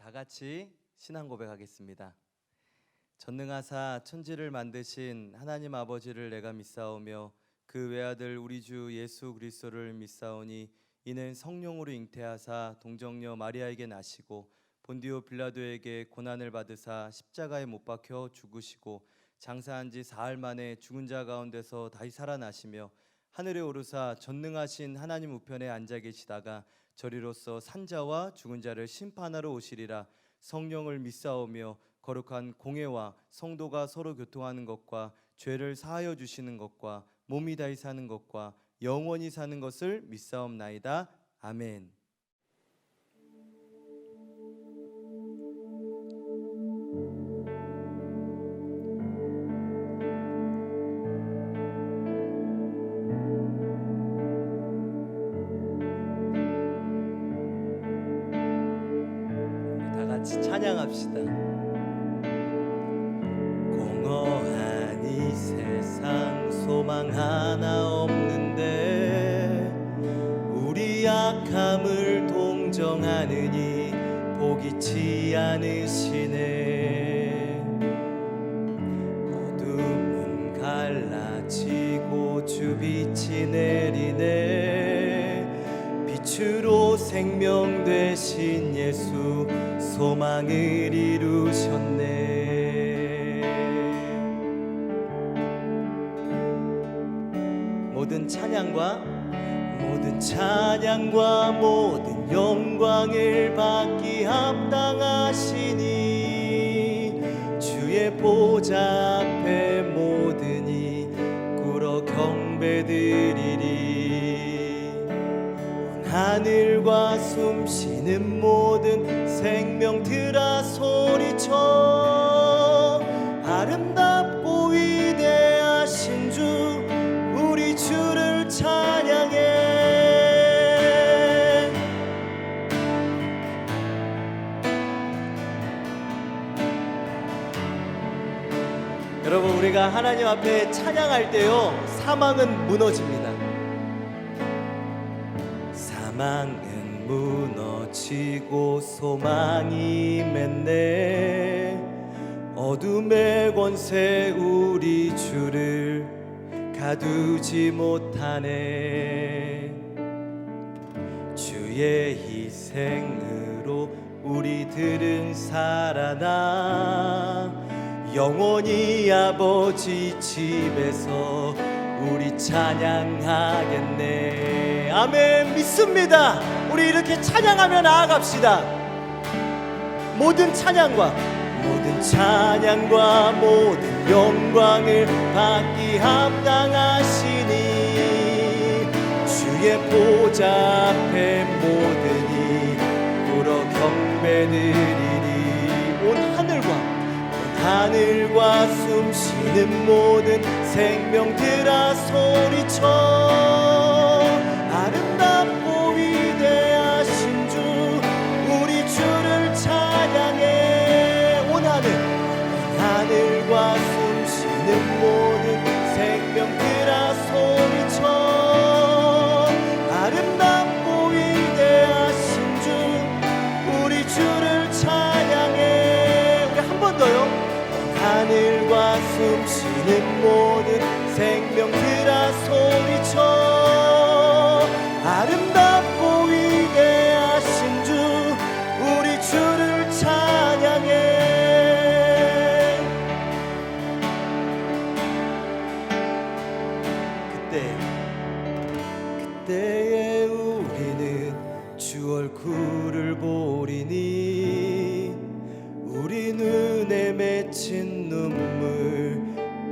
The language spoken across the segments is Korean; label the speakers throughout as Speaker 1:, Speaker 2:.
Speaker 1: 다 같이 신앙 고백하겠습니다. 전능하사 천지를 만드신 하나님 아버지를 내가 믿사오며 그 외아들 우리 주 예수 그리스도를 믿사오니 이는 성령으로 잉태하사 동정녀 마리아에게 나시고 본디오 빌라도에게 고난을 받으사 십자가에 못 박혀 죽으시고 장사한 지 사흘 만에 죽은 자 가운데서 다시 살아나시며 하늘에 오르사 전능하신 하나님 우편에 앉아 계시다가 저리로서 산자와 죽은 자를 심판하러 오시리라. 성령을 믿사오며 거룩한 공회와 성도가 서로 교통하는 것과 죄를 사하여 주시는 것과 몸이 다시 사는 것과 영원히 사는 것을 믿사옵나이다. 아멘. 찬양합시다. 공허한 이 세상 소망 하나 없는데 우리 약함을 동정하느니 포기치 않으시네. 어둠은 갈라지고 주빛이 내리네. 빛으로 생명 되신 예수 소망을 이루셨네. 모든 찬양과 모든 영광을 받기 합당하시니 주의 보좌 앞에 모든이 꿇어 경배드리리. 하늘과 숨쉬는 모든 생명들아 소리쳐 아름답고 위대하신 주 우리 주를 찬양해. 여러분, 우리가 하나님 앞에 찬양할 때요 사망은 무너집니다. 사망은 무너지고 소망이 맺네. 어둠의 권세 우리 주를 가두지 못하네. 주의 희생으로 우리들은 살아나 영원히 아버지 집에서 우리 찬양하겠네. 아멘. 믿습니다. 우리 이렇게 찬양하며 나아갑시다. 모든 찬양과 모든 영광을 받기 합당하시니 주의 보좌 앞에 모든이 꿇어 경배드리리. 온 하늘과 숨쉬는 모든 생명들아 소리쳐 아름답고 위대하신 주 우리 주를 찬양해. 온 하늘과 숨쉬는 모든 생명들아 소리쳐 아름답고 위대하신 주 우리 주를 찬양해. 우리 한 번 더요. 하늘과 숨쉬는 모든 생명들아 소리쳐 아름답고 위대하신 주 우리 주를 찬양해. 그때에 우리는 주 얼굴을 보리니 우리 눈에 맺힌 눈물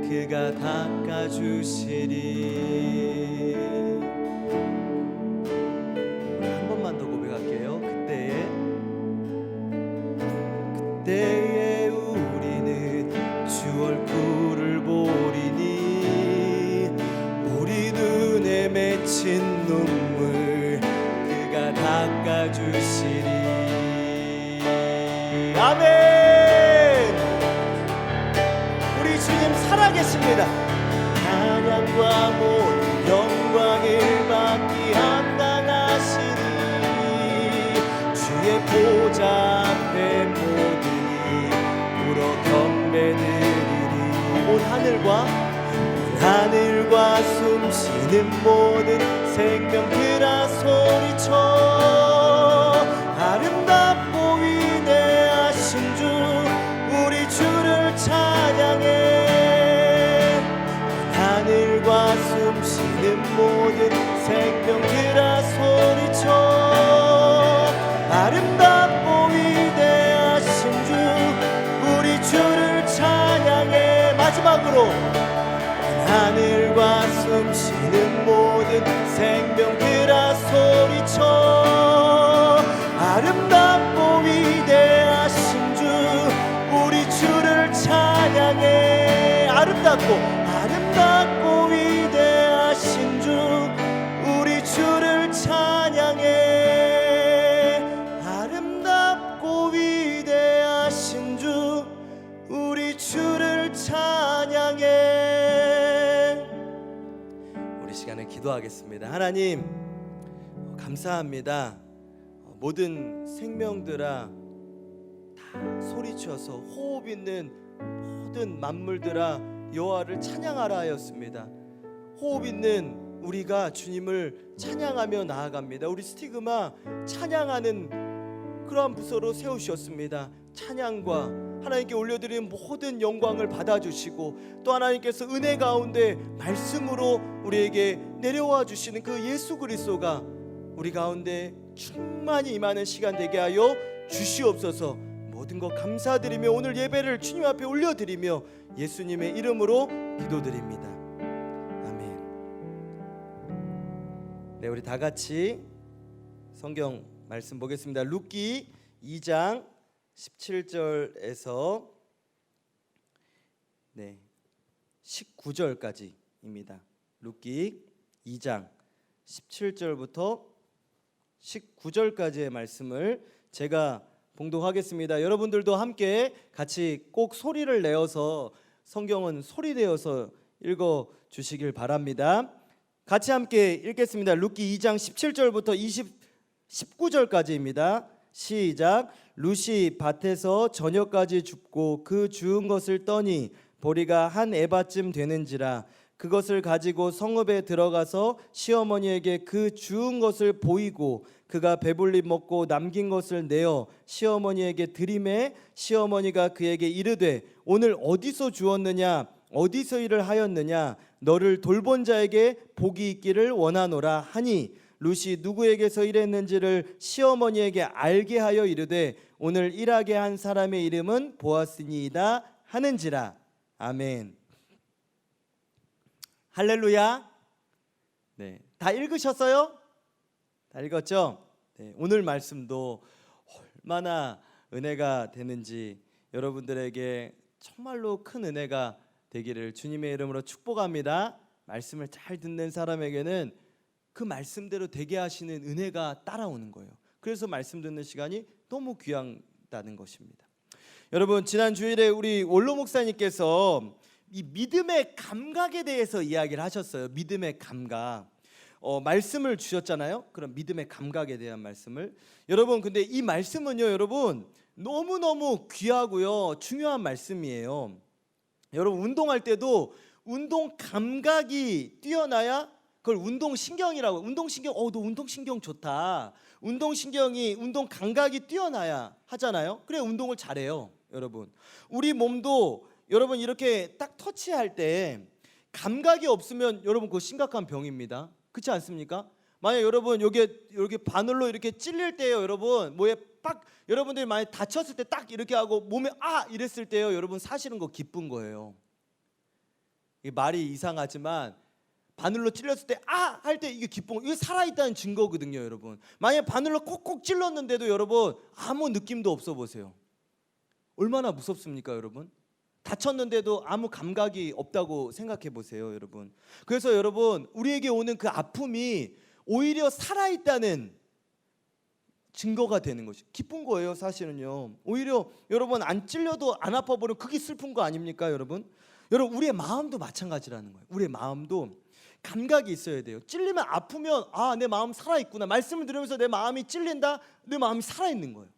Speaker 1: 그가 닦아주시리. 한 번만 더 고백할게요. 그때에 우리는 주 얼굴을 보리니 우리 눈에 맺힌 눈물 그가 닦아주시리. 아멘. 우리 주님 살아계십니다. 찬양과 모든 영광을 받기 합당하시니 주의 보좌 앞에 예배드리리. 온 하늘과 숨쉬는 모든 생명들아 소리쳐 아름답고 위대하신 주 우리 주를 찬양해. 하늘과 숨쉬는 모든 생명들아 소리쳐 아름답고 위대하신 주 우리 주를 찬양해. 마지막으로 하늘과 숨쉬는 모든 생명들아 소리쳐 아름답고 위대하신 주 우리 주를 찬양해. 아름답고 위대하신 주 우리 주를 찬양해. 아름답고 위대하신 주 우리 주를 찬양해. 우리 시간에 기도하겠습니다. 하나님 감사합니다. 모든 생명들아 다 소리쳐서 호흡 있는 모든 만물들아 여호와를 찬양하라 하였습니다. 호흡 있는 우리가 주님을 찬양하며 나아갑니다. 우리 스티그마 찬양하는 그러한 부서로 세우셨습니다. 찬양과 하나님께 올려드리는 모든 영광을 받아주시고 또 하나님께서 은혜 가운데 말씀으로 우리에게 내려와 주시는 그 예수 그리스도가 우리 가운데 충만히 임하는 시간 되게 하여 주시옵소서. 모든 것 감사드리며 오늘 예배를 주님 앞에 올려드리며 예수님의 이름으로 기도드립니다. 아멘. 네, 우리 다 같이 성경 말씀 보겠습니다. 룻기 2장 17절에서 19절까지입니다. 룻기 2장 17절부터 19절까지의 말씀을 제가 봉독하겠습니다. 여러분들도 함께 같이 꼭 소리를 내어서 성경은 소리 내어서 읽어 주시길 바랍니다. 같이 함께 읽겠습니다. 룻기 2장 17절부터 19절까지입니다. 시작. 룻이 밭에서 저녁까지 줍고 그 주운 것을 떠니 보리가 한 에바쯤 되는지라 그것을 가지고 성읍에 들어가서 시어머니에게 그 주운 것을 보이고 그가 배불리 먹고 남긴 것을 내어 시어머니에게 드리매 시어머니가 그에게 이르되 오늘 어디서 주었느냐 어디서 일을 하였느냐 너를 돌본 자에게 복이 있기를 원하노라 하니 룻이 누구에게서 일했는지를 시어머니에게 알게 하여 이르되 오늘 일하게 한 사람의 이름은 보아스니이다 하는지라. 아멘. 할렐루야. 네, 다 읽으셨어요? 다 읽었죠? 네, 오늘 말씀도 얼마나 은혜가 되는지 여러분들에게 정말로 큰 은혜가 되기를 주님의 이름으로 축복합니다. 말씀을 잘 듣는 사람에게는 그 말씀대로 되게 하시는 은혜가 따라오는 거예요. 그래서 말씀 듣는 시간이 너무 귀하다는 것입니다. 여러분 지난 주일에 우리 원로 목사님께서 이 믿음의 감각에 대해서 이야기를 하셨어요. 믿음의 감각. 말씀을 주셨잖아요. 그럼 믿음의 감각에 대한 말씀을. 여러분 근데 이 말씀은요 여러분 너무너무 귀하고요 중요한 말씀이에요. 여러분 운동할 때도 운동 감각이 뛰어나야 그걸 운동신경이라고. 운동신경 너 운동신경 좋다. 운동신경이 운동 감각이 뛰어나야 하잖아요. 그래 운동을 잘해요. 여러분 우리 몸도 여러분 이렇게 딱 터치할 때 감각이 없으면 여러분 그거 심각한 병입니다. 그렇지 않습니까? 만약 여러분 여기 바늘로 이렇게 찔릴 때요 여러분 뭐에 빡 여러분들이 만약 다쳤을 때 딱 이렇게 하고 몸에 이랬을 때요 여러분 사실은 그거 기쁜 거예요. 이 말이 이상하지만 바늘로 찔렸을 때 할 때 이게 기쁜 거, 이게 살아있다는 증거거든요 여러분. 만약 바늘로 콕콕 찔렀는데도 여러분 아무 느낌도 없어 보세요. 얼마나 무섭습니까 여러분? 다쳤는데도 아무 감각이 없다고 생각해 보세요 여러분. 그래서 여러분 우리에게 오는 그 아픔이 오히려 살아있다는 증거가 되는 것이 기쁜 거예요. 사실은요 오히려 여러분 안 찔려도 안 아파 보면 그게 슬픈 거 아닙니까 여러분? 여러분 우리의 마음도 마찬가지라는 거예요. 우리의 마음도 감각이 있어야 돼요. 찔리면 아프면 내 마음 살아있구나. 말씀을 들으면서 내 마음이 찔린다. 내 마음이 살아있는 거예요.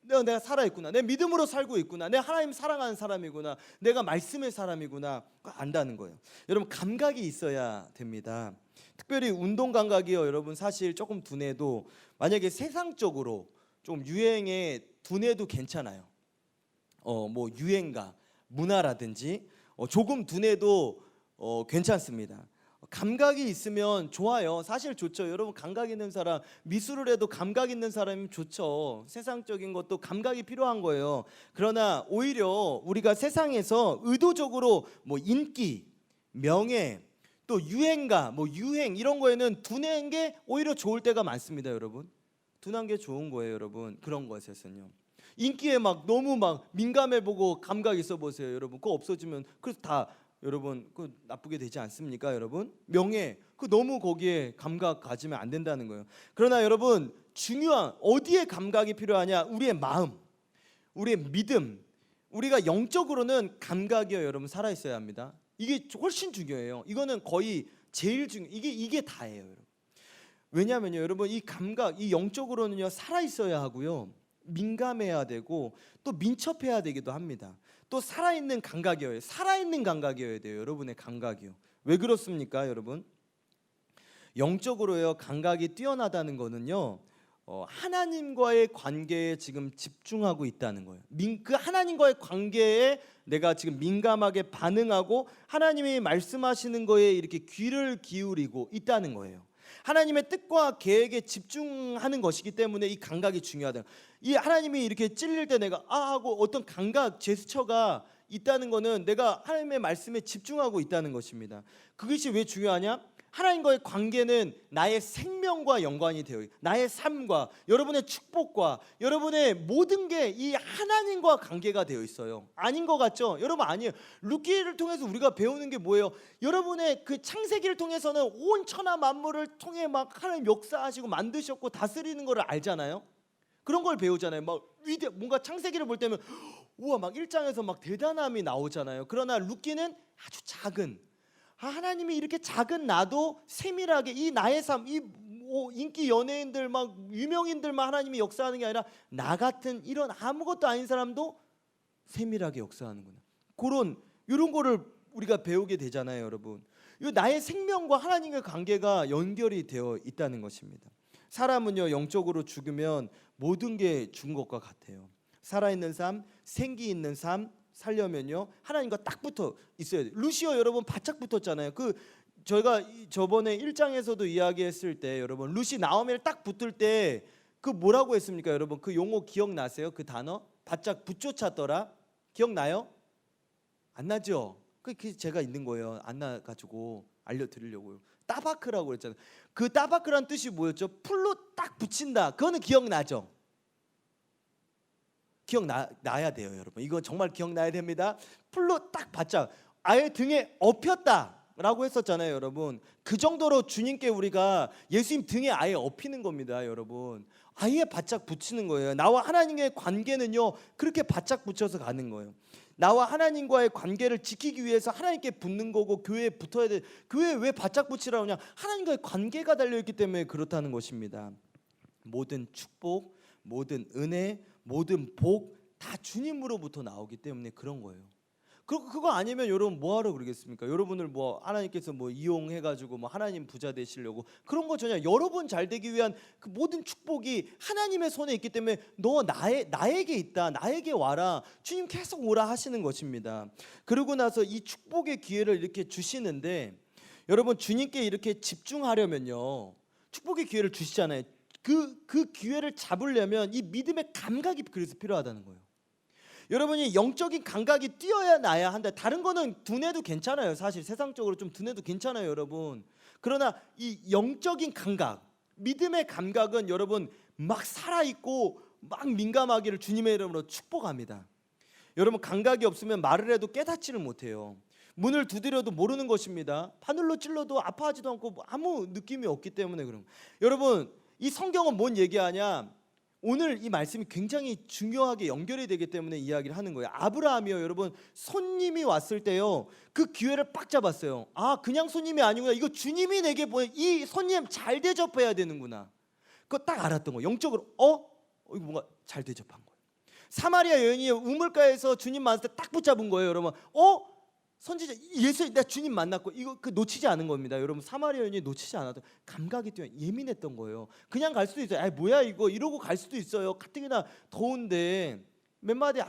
Speaker 1: 내가 살아있구나, 내 믿음으로 살고 있구나, 내 하나님 사랑하는 사람이구나, 내가 말씀의 사람이구나 안다는 거예요. 여러분, 감각이 있어야 됩니다. 특별히 운동 감각이요, 여러분 사실 조금 둔해도 만약에 세상적으로 좀 유행에 둔해도 괜찮아요. 뭐 유행가, 문화라든지 조금 둔해도 괜찮습니다. 감각이 있으면 좋아요. 사실 좋죠. 여러분, 감각 있는 사람, 미술을 해도 감각 있는 사람이면 좋죠. 세상적인 것도 감각이 필요한 거예요. 그러나 오히려 우리가 세상에서 의도적으로 뭐 인기, 명예, 또 유행가, 뭐 유행 이런 거에는 둔한 게 오히려 좋을 때가 많습니다. 여러분, 둔한 게 좋은 거예요. 여러분, 그런 것에서는요. 인기에 막 너무 막 민감해 보고 감각 있어 보세요. 여러분, 그거 없어지면 그래서 다 여러분 그 나쁘게 되지 않습니까? 여러분, 명예 그 너무 거기에 감각 가지면 안 된다는 거예요. 그러나 여러분, 중요한 어디에 감각이 필요하냐? 우리의 마음, 우리의 믿음, 우리가 영적으로는 감각이요, 여러분 살아 있어야 합니다. 이게 훨씬 중요해요. 이거는 거의 제일 중요. 이게 다예요, 여러분. 왜냐하면요, 여러분, 이 감각, 이 영적으로는요 살아 있어야 하고요, 민감해야 되고 또 민첩해야 되기도 합니다. 또 살아있는 감각이어야, 살아있는 감각이어야 돼요. 여러분의 감각이요. 왜 그렇습니까, 여러분? 영적으로요 감각이 뛰어나다는 거는요, 하나님과의 관계에 지금 집중하고 있다는 거예요. 그 하나님과의 관계에 내가 지금 민감하게 반응하고 하나님이 말씀하시는 거에 이렇게 귀를 기울이고 있다는 거예요. 하나님의 뜻과 계획에 집중하는 것이기 때문에 이 감각이 중요하다. 이 하나님이 이렇게 찔릴 때 내가 하고 어떤 감각, 제스처가 있다는 것은 내가 하나님의 말씀에 집중하고 있다는 것입니다. 그것이 왜 중요하냐? 하나님과의 관계는 나의 생명과 연관이 되어 있어요. 나의 삶과 여러분의 축복과 여러분의 모든 게 이 하나님과 관계가 되어 있어요. 아닌 것 같죠? 여러분, 아니에요. 룻기를 통해서 우리가 배우는 게 뭐예요? 여러분의 그 창세기를 통해서는 온 천하 만물을 통해 막 하나님 역사하시고 만드셨고 다스리는 걸 알잖아요. 그런 걸 배우잖아요. 막 뭔가 창세기를 볼 때면 우와, 막 1장에서 막 대단함이 나오잖아요. 그러나 룻기는 아주 작은, 하나님이 이렇게 작은 나도 세밀하게 이 나의 삶, 이 인기 연예인들 막 유명인들만 하나님이 역사하는 게 아니라 나 같은 이런 아무것도 아닌 사람도 세밀하게 역사하는구나. 그런 이런 거를 우리가 배우게 되잖아요, 여러분. 이 나의 생명과 하나님의 관계가 연결이 되어 있다는 것입니다. 사람은요 영적으로 죽으면 모든 게 죽은 것과 같아요. 살아있는 삶, 생기 있는 삶 살려면요 하나님과 딱 붙어 있어야 돼요. 루시오 여러분 바짝 붙었잖아요. 저희가 저번에 1장에서도 이야기했을 때 여러분, 루시 나오미를 딱 붙을 때 그 뭐라고 했습니까? 여러분, 그 용어 기억나세요? 그 단어 바짝 붙쫓았더라. 기억나요? 안 나죠? 그게 제가 있는 거예요. 안 나가지고 알려드리려고요. 따바크라고 그랬잖아요. 그 따바크란 뜻이 뭐였죠? 풀로 딱 붙인다. 그거는 기억나죠? 기억나야 돼요, 여러분. 이거 정말 기억나야 됩니다. 풀로 딱 바짝 아예 등에 엎였다라고 했었잖아요, 여러분. 그 정도로 주님께 우리가 예수님 등에 아예 엎이는 겁니다, 여러분. 아예 바짝 붙이는 거예요. 나와 하나님의 관계는요 그렇게 바짝 붙여서 가는 거예요. 나와 하나님과의 관계를 지키기 위해서 하나님께 붙는 거고 교회에 붙어야 돼. 교회에 왜 바짝 붙이라고 하냐? 하나님과의 관계가 달려있기 때문에 그렇다는 것입니다. 모든 축복, 모든 은혜, 모든 복 다 주님으로부터 나오기 때문에 그런 거예요. 그거 아니면 여러분 뭐하러 그러겠습니까? 여러분을 뭐 하나님께서 뭐 이용해가지고 뭐 하나님 부자 되시려고 그런 거 전혀. 여러분 잘 되기 위한 그 모든 축복이 하나님의 손에 있기 때문에 너 나에게 있다, 나에게 와라, 주님 계속 오라 하시는 것입니다. 그러고 나서 이 축복의 기회를 이렇게 주시는데 여러분, 주님께 이렇게 집중하려면요 축복의 기회를 주시잖아요. 그 기회를 잡으려면 이 믿음의 감각이 그래서 필요하다는 거예요. 여러분이 영적인 감각이 뛰어야 나야 한다. 다른 거는 둔해도 괜찮아요. 사실 세상적으로 좀 둔해도 괜찮아요, 여러분. 그러나 이 영적인 감각, 믿음의 감각은 여러분 막 살아있고 막 민감하기를 주님의 이름으로 축복합니다. 여러분, 감각이 없으면 말을 해도 깨닫지를 못해요. 문을 두드려도 모르는 것입니다. 바늘로 찔러도 아파하지도 않고 아무 느낌이 없기 때문에 그런 거예요. 여러분, 이 성경은 뭔 얘기하냐? 오늘 이 말씀이 굉장히 중요하게 연결이 되기 때문에 이야기를 하는 거예요. 아브라함이요, 여러분, 손님이 왔을 때요 그 기회를 빡 잡았어요. 아, 그냥 손님이 아니구나. 이거 주님이 내게 보내, 이 손님 잘 대접해야 되는구나. 그거 딱 알았던 거예요. 영적으로 이거 뭔가 잘 대접한 거예요.
Speaker 2: 사마리아 여인이 우물가에서 주님 만났을 때 딱 붙잡은 거예요, 여러분. 선지자 예수, 나 주님 만났고 이거 놓치지 않은 겁니다, 여러분. 사마리아 여인이 놓치지 않았던, 감각이 뛰어 예민했던 거예요. 그냥 갈 수도 있어요. 뭐야 이거 이러고 갈 수도 있어요. 가뜩이나 더운데 몇 마디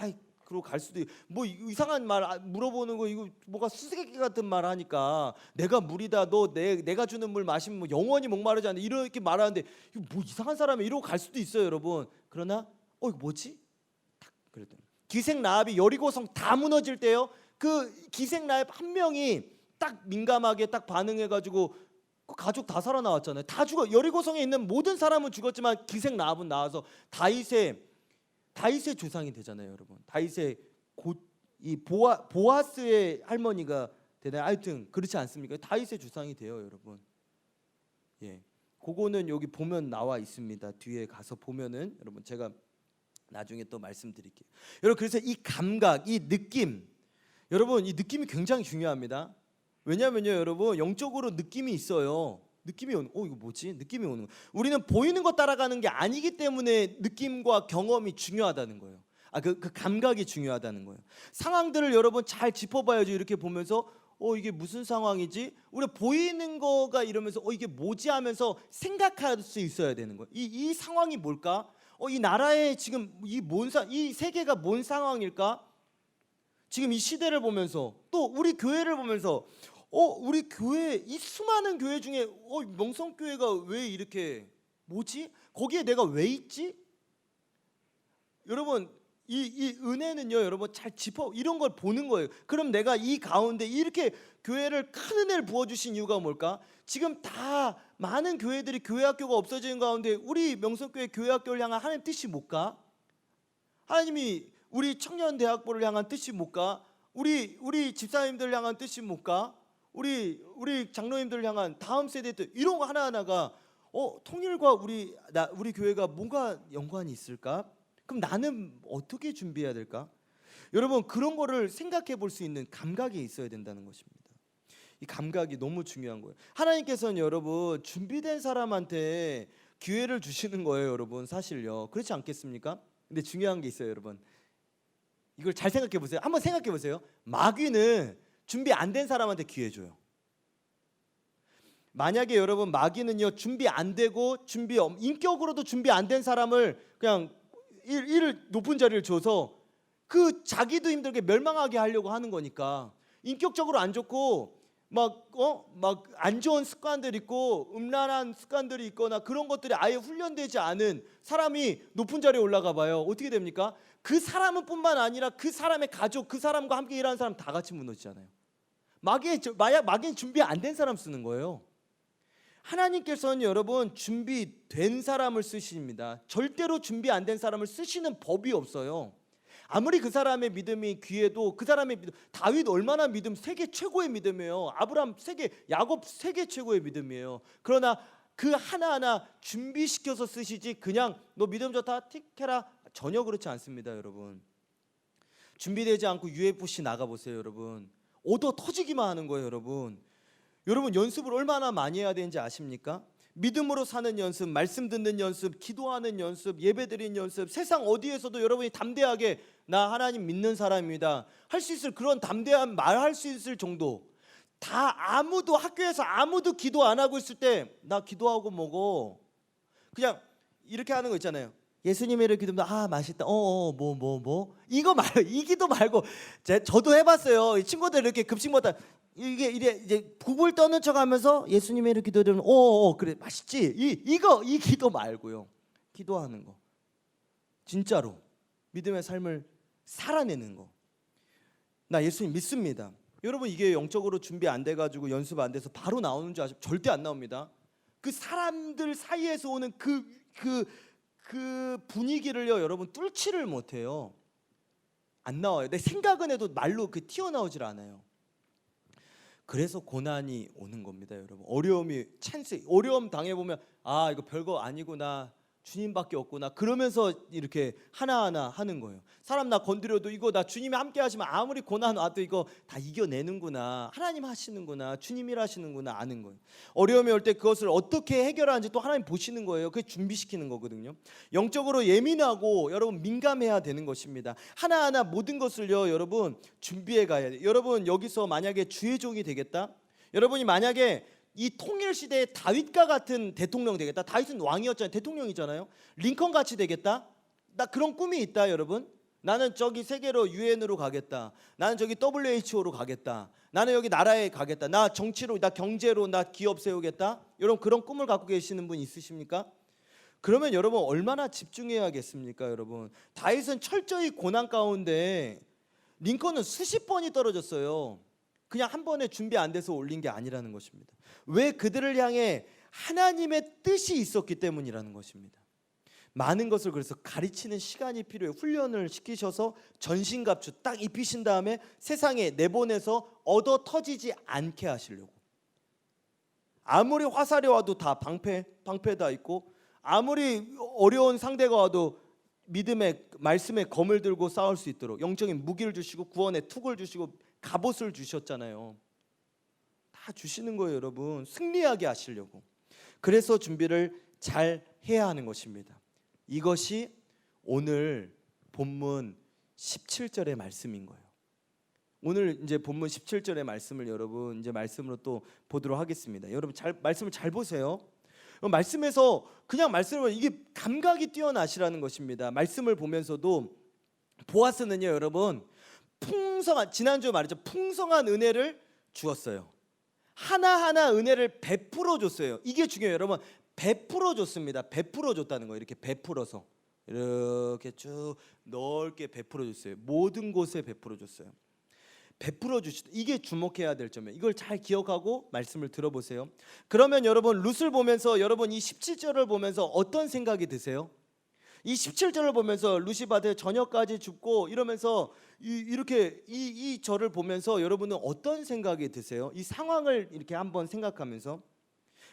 Speaker 2: 그러고 갈 수도 뭐 이상한 말 물어보는 거, 이거 뭐가 수수께끼 같은 말 하니까 내가 물이다, 너 내가 주는 물 마시면 뭐 영원히 목마르지 않는다 이렇게 말하는데, 이거 뭐 이상한 사람이 이러고 갈 수도 있어요, 여러분. 그러나 이거 뭐지? 딱 그랬더니 기생 라합이 여리고성 다 무너질 때요, 그 기생 라합 한 명이 딱 민감하게 딱 반응해가지고 그 가족 다 살아나왔잖아요. 다 죽어. 여리고성에 있는 모든 사람은 죽었지만 기생 라합은 나와서 다윗의 조상이 되잖아요, 여러분. 다윗의 이 보아스의 할머니가 되나요? 하여튼 그렇지 않습니까? 다윗의 조상이 돼요, 여러분. 예, 그거는 여기 보면 나와 있습니다. 뒤에 가서 보면은 여러분 제가 나중에 또 말씀드릴게요. 여러분, 그래서 이 감각, 이 느낌, 여러분 이 느낌이 굉장히 중요합니다. 왜냐면요, 여러분 영적으로 느낌이 있어요. 느낌이 오는, 이거 뭐지? 느낌이 오는 거. 우리는 보이는 거 따라가는 게 아니기 때문에 느낌과 경험이 중요하다는 거예요. 그 감각이 중요하다는 거예요. 상황들을 여러분 잘 짚어봐야죠. 이렇게 보면서 이게 무슨 상황이지? 우리가 보이는 거가 이러면서 이게 뭐지 하면서 생각할 수 있어야 되는 거예요. 이 상황이 뭘까? 이 나라의 지금 이 세계가 뭔 상황일까? 지금 이 시대를 보면서 또 우리 교회를 보면서 우리 교회, 이 수많은 교회 중에 명성교회가 왜 이렇게 뭐지? 거기에 내가 왜 있지? 여러분 이 은혜는요, 여러분 잘 짚어 이런 걸 보는 거예요. 그럼 내가 이 가운데 이렇게 교회를 큰 은혜를 부어주신 이유가 뭘까? 지금 다 많은 교회들이 교회 학교가 없어지는 가운데 우리 명성교회 교회 학교를 향한 하나님 뜻이 뭘까? 하나님이 우리 청년 대학부를 향한 뜻이 뭘까? 우리 집사님들 향한 뜻이 뭘까? 우리 장로님들 향한 다음 세대 때 이런 거 하나하나가 통일과 우리 교회가 뭔가 연관이 있을까? 그럼 나는 어떻게 준비해야 될까? 여러분, 그런 거를 생각해 볼 수 있는 감각이 있어야 된다는 것입니다. 이 감각이 너무 중요한 거예요. 하나님께서는 여러분 준비된 사람한테 기회를 주시는 거예요, 여러분. 사실요, 그렇지 않겠습니까? 근데 중요한 게 있어요, 여러분. 이걸 잘 생각해 보세요. 한번 생각해 보세요. 마귀는 준비 안 된 사람한테 기회 줘요. 만약에 여러분 마귀는요, 준비 안 되고 인격으로도 준비 안 된 사람을 그냥 일을 높은 자리를 줘서 그 자기도 힘들게 멸망하게 하려고 하는 거니까, 인격적으로 안 좋고 막 안 좋은 습관들 있고 음란한 습관들이 있거나 그런 것들이 아예 훈련되지 않은 사람이 높은 자리에 올라가 봐요. 어떻게 됩니까? 그 사람은 뿐만 아니라 그 사람의 가족, 그 사람과 함께 일하는 사람 다 같이 무너지잖아요. 마귀는 준비 안 된 사람 쓰는 거예요. 하나님께서는 여러분 준비된 사람을 쓰십니다. 절대로 준비 안 된 사람을 쓰시는 법이 없어요. 아무리 그 사람의 믿음이 귀해도 그 사람의 믿음, 다윗 얼마나 믿음 세계 최고의 믿음이에요. 아브라함 야곱 세계 최고의 믿음이에요. 그러나 그 하나하나 준비시켜서 쓰시지 그냥 너 믿음 좋다 틱 해라, 전혀 그렇지 않습니다, 여러분. 준비되지 않고 UFC 나가보세요, 여러분. 얻어 터지기만 하는 거예요, 여러분. 여러분 연습을 얼마나 많이 해야 되는지 아십니까? 믿음으로 사는 연습, 말씀 듣는 연습, 기도하는 연습, 예배드리는 연습, 세상 어디에서도 여러분이 담대하게 나 하나님 믿는 사람입니다 할 수 있을 그런 담대한 말할 수 있을 정도, 다 학교에서 아무도 기도 안 하고 있을 때 나 기도하고 뭐고 그냥 이렇게 하는 거 있잖아요. 예수님의 이름 기도하면 맛있다. 이거 말고 이 기도 말고 저도 해봤어요. 친구들 이렇게 급식 먹다 이게 이제 북을 떠는 척하면서 예수님의 이름 기도드리면 그래 맛있지. 이 기도 말고요. 기도하는 거 진짜로 믿음의 삶을 살아내는 거. 나 예수님 믿습니다. 여러분 이게 영적으로 준비 안 돼가지고 연습 안 돼서 바로 나오는 줄 아시죠? 절대 안 나옵니다. 그 사람들 사이에서 오는 그 분위기를요, 여러분 뚫지를 못해요. 안 나와요. 내 생각은 해도 말로 튀어나오질 않아요. 그래서 고난이 오는 겁니다, 여러분. 어려움 당해보면 이거 별거 아니구나, 주님밖에 없구나. 그러면서 이렇게 하나하나 하는 거예요. 사람 나 건드려도 이거 나 주님이 함께 하시면 아무리 고난 와도 이거 다 이겨내는구나. 하나님 하시는구나. 주님이 하시는구나 아는 거예요. 어려움이 올 때 그것을 어떻게 해결하는지 또 하나님 보시는 거예요. 그게 준비시키는 거거든요. 영적으로 예민하고 여러분 민감해야 되는 것입니다. 하나하나 모든 것을요 여러분 준비해 가야 돼요. 여러분 여기서 만약에 주의 종이 되겠다. 여러분이 만약에 이 통일 시대의 다윗과 같은 대통령 되겠다. 다윗은 왕이었잖아요. 대통령이잖아요. 링컨 같이 되겠다. 나 그런 꿈이 있다, 여러분. 나는 저기 세계로 유엔으로 가겠다. 나는 저기 WHO로 가겠다. 나는 여기 나라에 가겠다. 나 정치로, 나 경제로, 나 기업 세우겠다. 여러분 그런 꿈을 갖고 계시는 분 있으십니까? 그러면 여러분 얼마나 집중해야겠습니까, 여러분? 다윗은 철저히 고난 가운데 링컨은 수십 번이 떨어졌어요. 그냥 한 번에 준비 안 돼서 올린 게 아니라는 것입니다. 왜? 그들을 향해 하나님의 뜻이 있었기 때문이라는 것입니다. 많은 것을 그래서 가르치는 시간이 필요해요. 훈련을 시키셔서 전신갑주 딱 입히신 다음에 세상에 내보내서 얻어 터지지 않게 하시려고. 아무리 화살이 와도 다 방패 다 있고, 아무리 어려운 상대가 와도 믿음의 말씀의 검을 들고 싸울 수 있도록 영적인 무기를 주시고 구원의 툭을 주시고 갑옷을 주셨잖아요. 다 주시는 거예요, 여러분. 승리하게 하시려고. 그래서 준비를 잘 해야 하는 것입니다. 이것이 오늘 본문 17절의 말씀인 거예요. 오늘 이제 본문 17절의 말씀을 여러분 이제 말씀으로 또 보도록 하겠습니다. 여러분 말씀을 잘 보세요. 말씀에서 그냥 말씀을 이게 감각이 뛰어나시라는 것입니다. 말씀을 보면서도 보아스는요, 여러분 풍성한 지난주에 말했죠. 풍성한 은혜를 주었어요. 하나하나 은혜를 베풀어 줬어요. 이게 중요해요, 여러분. 베풀어 줬습니다. 베풀어 줬다는 거예요. 이렇게 베풀어서 이렇게 쭉 넓게 베풀어 줬어요. 모든 곳에 베풀어 줬어요. 베풀어 주시다. 이게 주목해야 될 점이에요. 이걸 잘 기억하고 말씀을 들어보세요. 그러면 여러분 룻을 보면서 여러분 이 17절을 보면서 어떤 생각이 드세요? 이 17절을 보면서 룻이 밭에 저녁까지 줍고 이러면서 이렇게 이 절을 보면서 여러분은 어떤 생각이 드세요? 이 상황을 이렇게 한번 생각하면서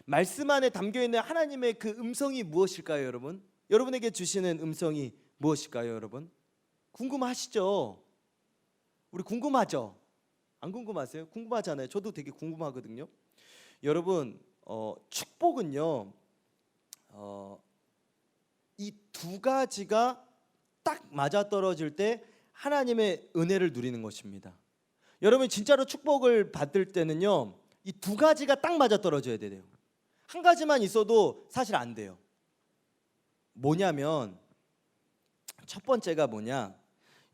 Speaker 2: 말씀 안에 담겨 있는 하나님의 그 음성이 무엇일까요, 여러분? 여러분에게 주시는 음성이 무엇일까요, 여러분? 궁금하시죠? 우리 궁금하죠? 안 궁금하세요? 궁금하잖아요. 저도 되게 궁금하거든요. 여러분 축복은요 이 두 가지가 딱 맞아떨어질 때 하나님의 은혜를 누리는 것입니다. 여러분 진짜로 축복을 받을 때는요 이 두 가지가 딱 맞아떨어져야 돼요. 한 가지만 있어도 사실 안 돼요. 뭐냐면 첫 번째가 뭐냐,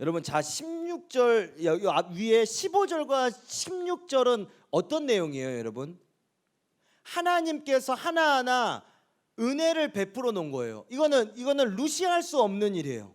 Speaker 2: 여러분 자 16절 여기 위에 15절과 16절은 어떤 내용이에요, 여러분? 하나님께서 하나하나 은혜를 베풀어 놓은 거예요. 이거는 룻이 할 수 없는 일이에요.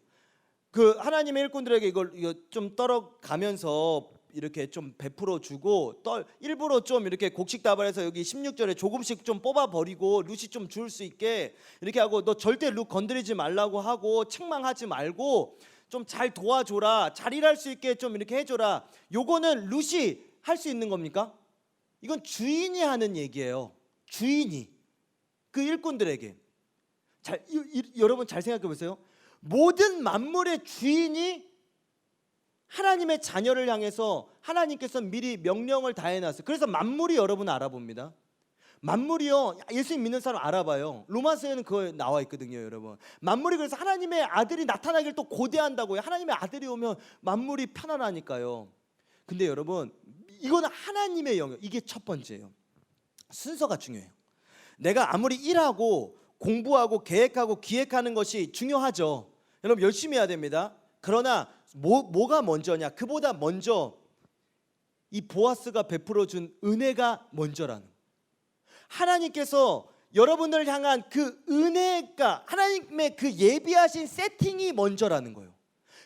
Speaker 2: 그 하나님의 일꾼들에게 이거 좀 떨어가면서 이렇게 좀 베풀어 주고 일부러 좀 이렇게 곡식다발에서 여기 16절에 조금씩 좀 뽑아 버리고 룻이 좀 줄 수 있게 이렇게 하고, 너 절대 룻 건드리지 말라고 하고 책망하지 말고 좀 잘 도와줘라, 잘 일할 수 있게 좀 이렇게 해줘라. 요거는 룻이 할 수 있는 겁니까? 이건 주인이 하는 얘기예요. 주인이 그 일꾼들에게. 여러분 잘 생각해 보세요. 모든 만물의 주인이 하나님의 자녀를 향해서 하나님께서 미리 명령을 다 해놨어요. 그래서 만물이 여러분 알아봅니다. 만물이요, 예수님 믿는 사람 알아봐요. 로마서에는 그거 나와 있거든요, 여러분. 만물이 그래서 하나님의 아들이 나타나길 또 고대한다고요. 하나님의 아들이 오면 만물이 편안하니까요. 근데 여러분 이거는 하나님의 영역, 이게 첫 번째예요. 순서가 중요해요. 내가 아무리 일하고 공부하고 계획하고 기획하는 것이 중요하죠. 여러분 열심히 해야 됩니다. 그러나 뭐가 먼저냐? 그보다 먼저 이 보아스가 베풀어 준 은혜가 먼저라는, 하나님께서 여러분을 향한 그 은혜가, 하나님의 그 예비하신 세팅이 먼저라는 거예요.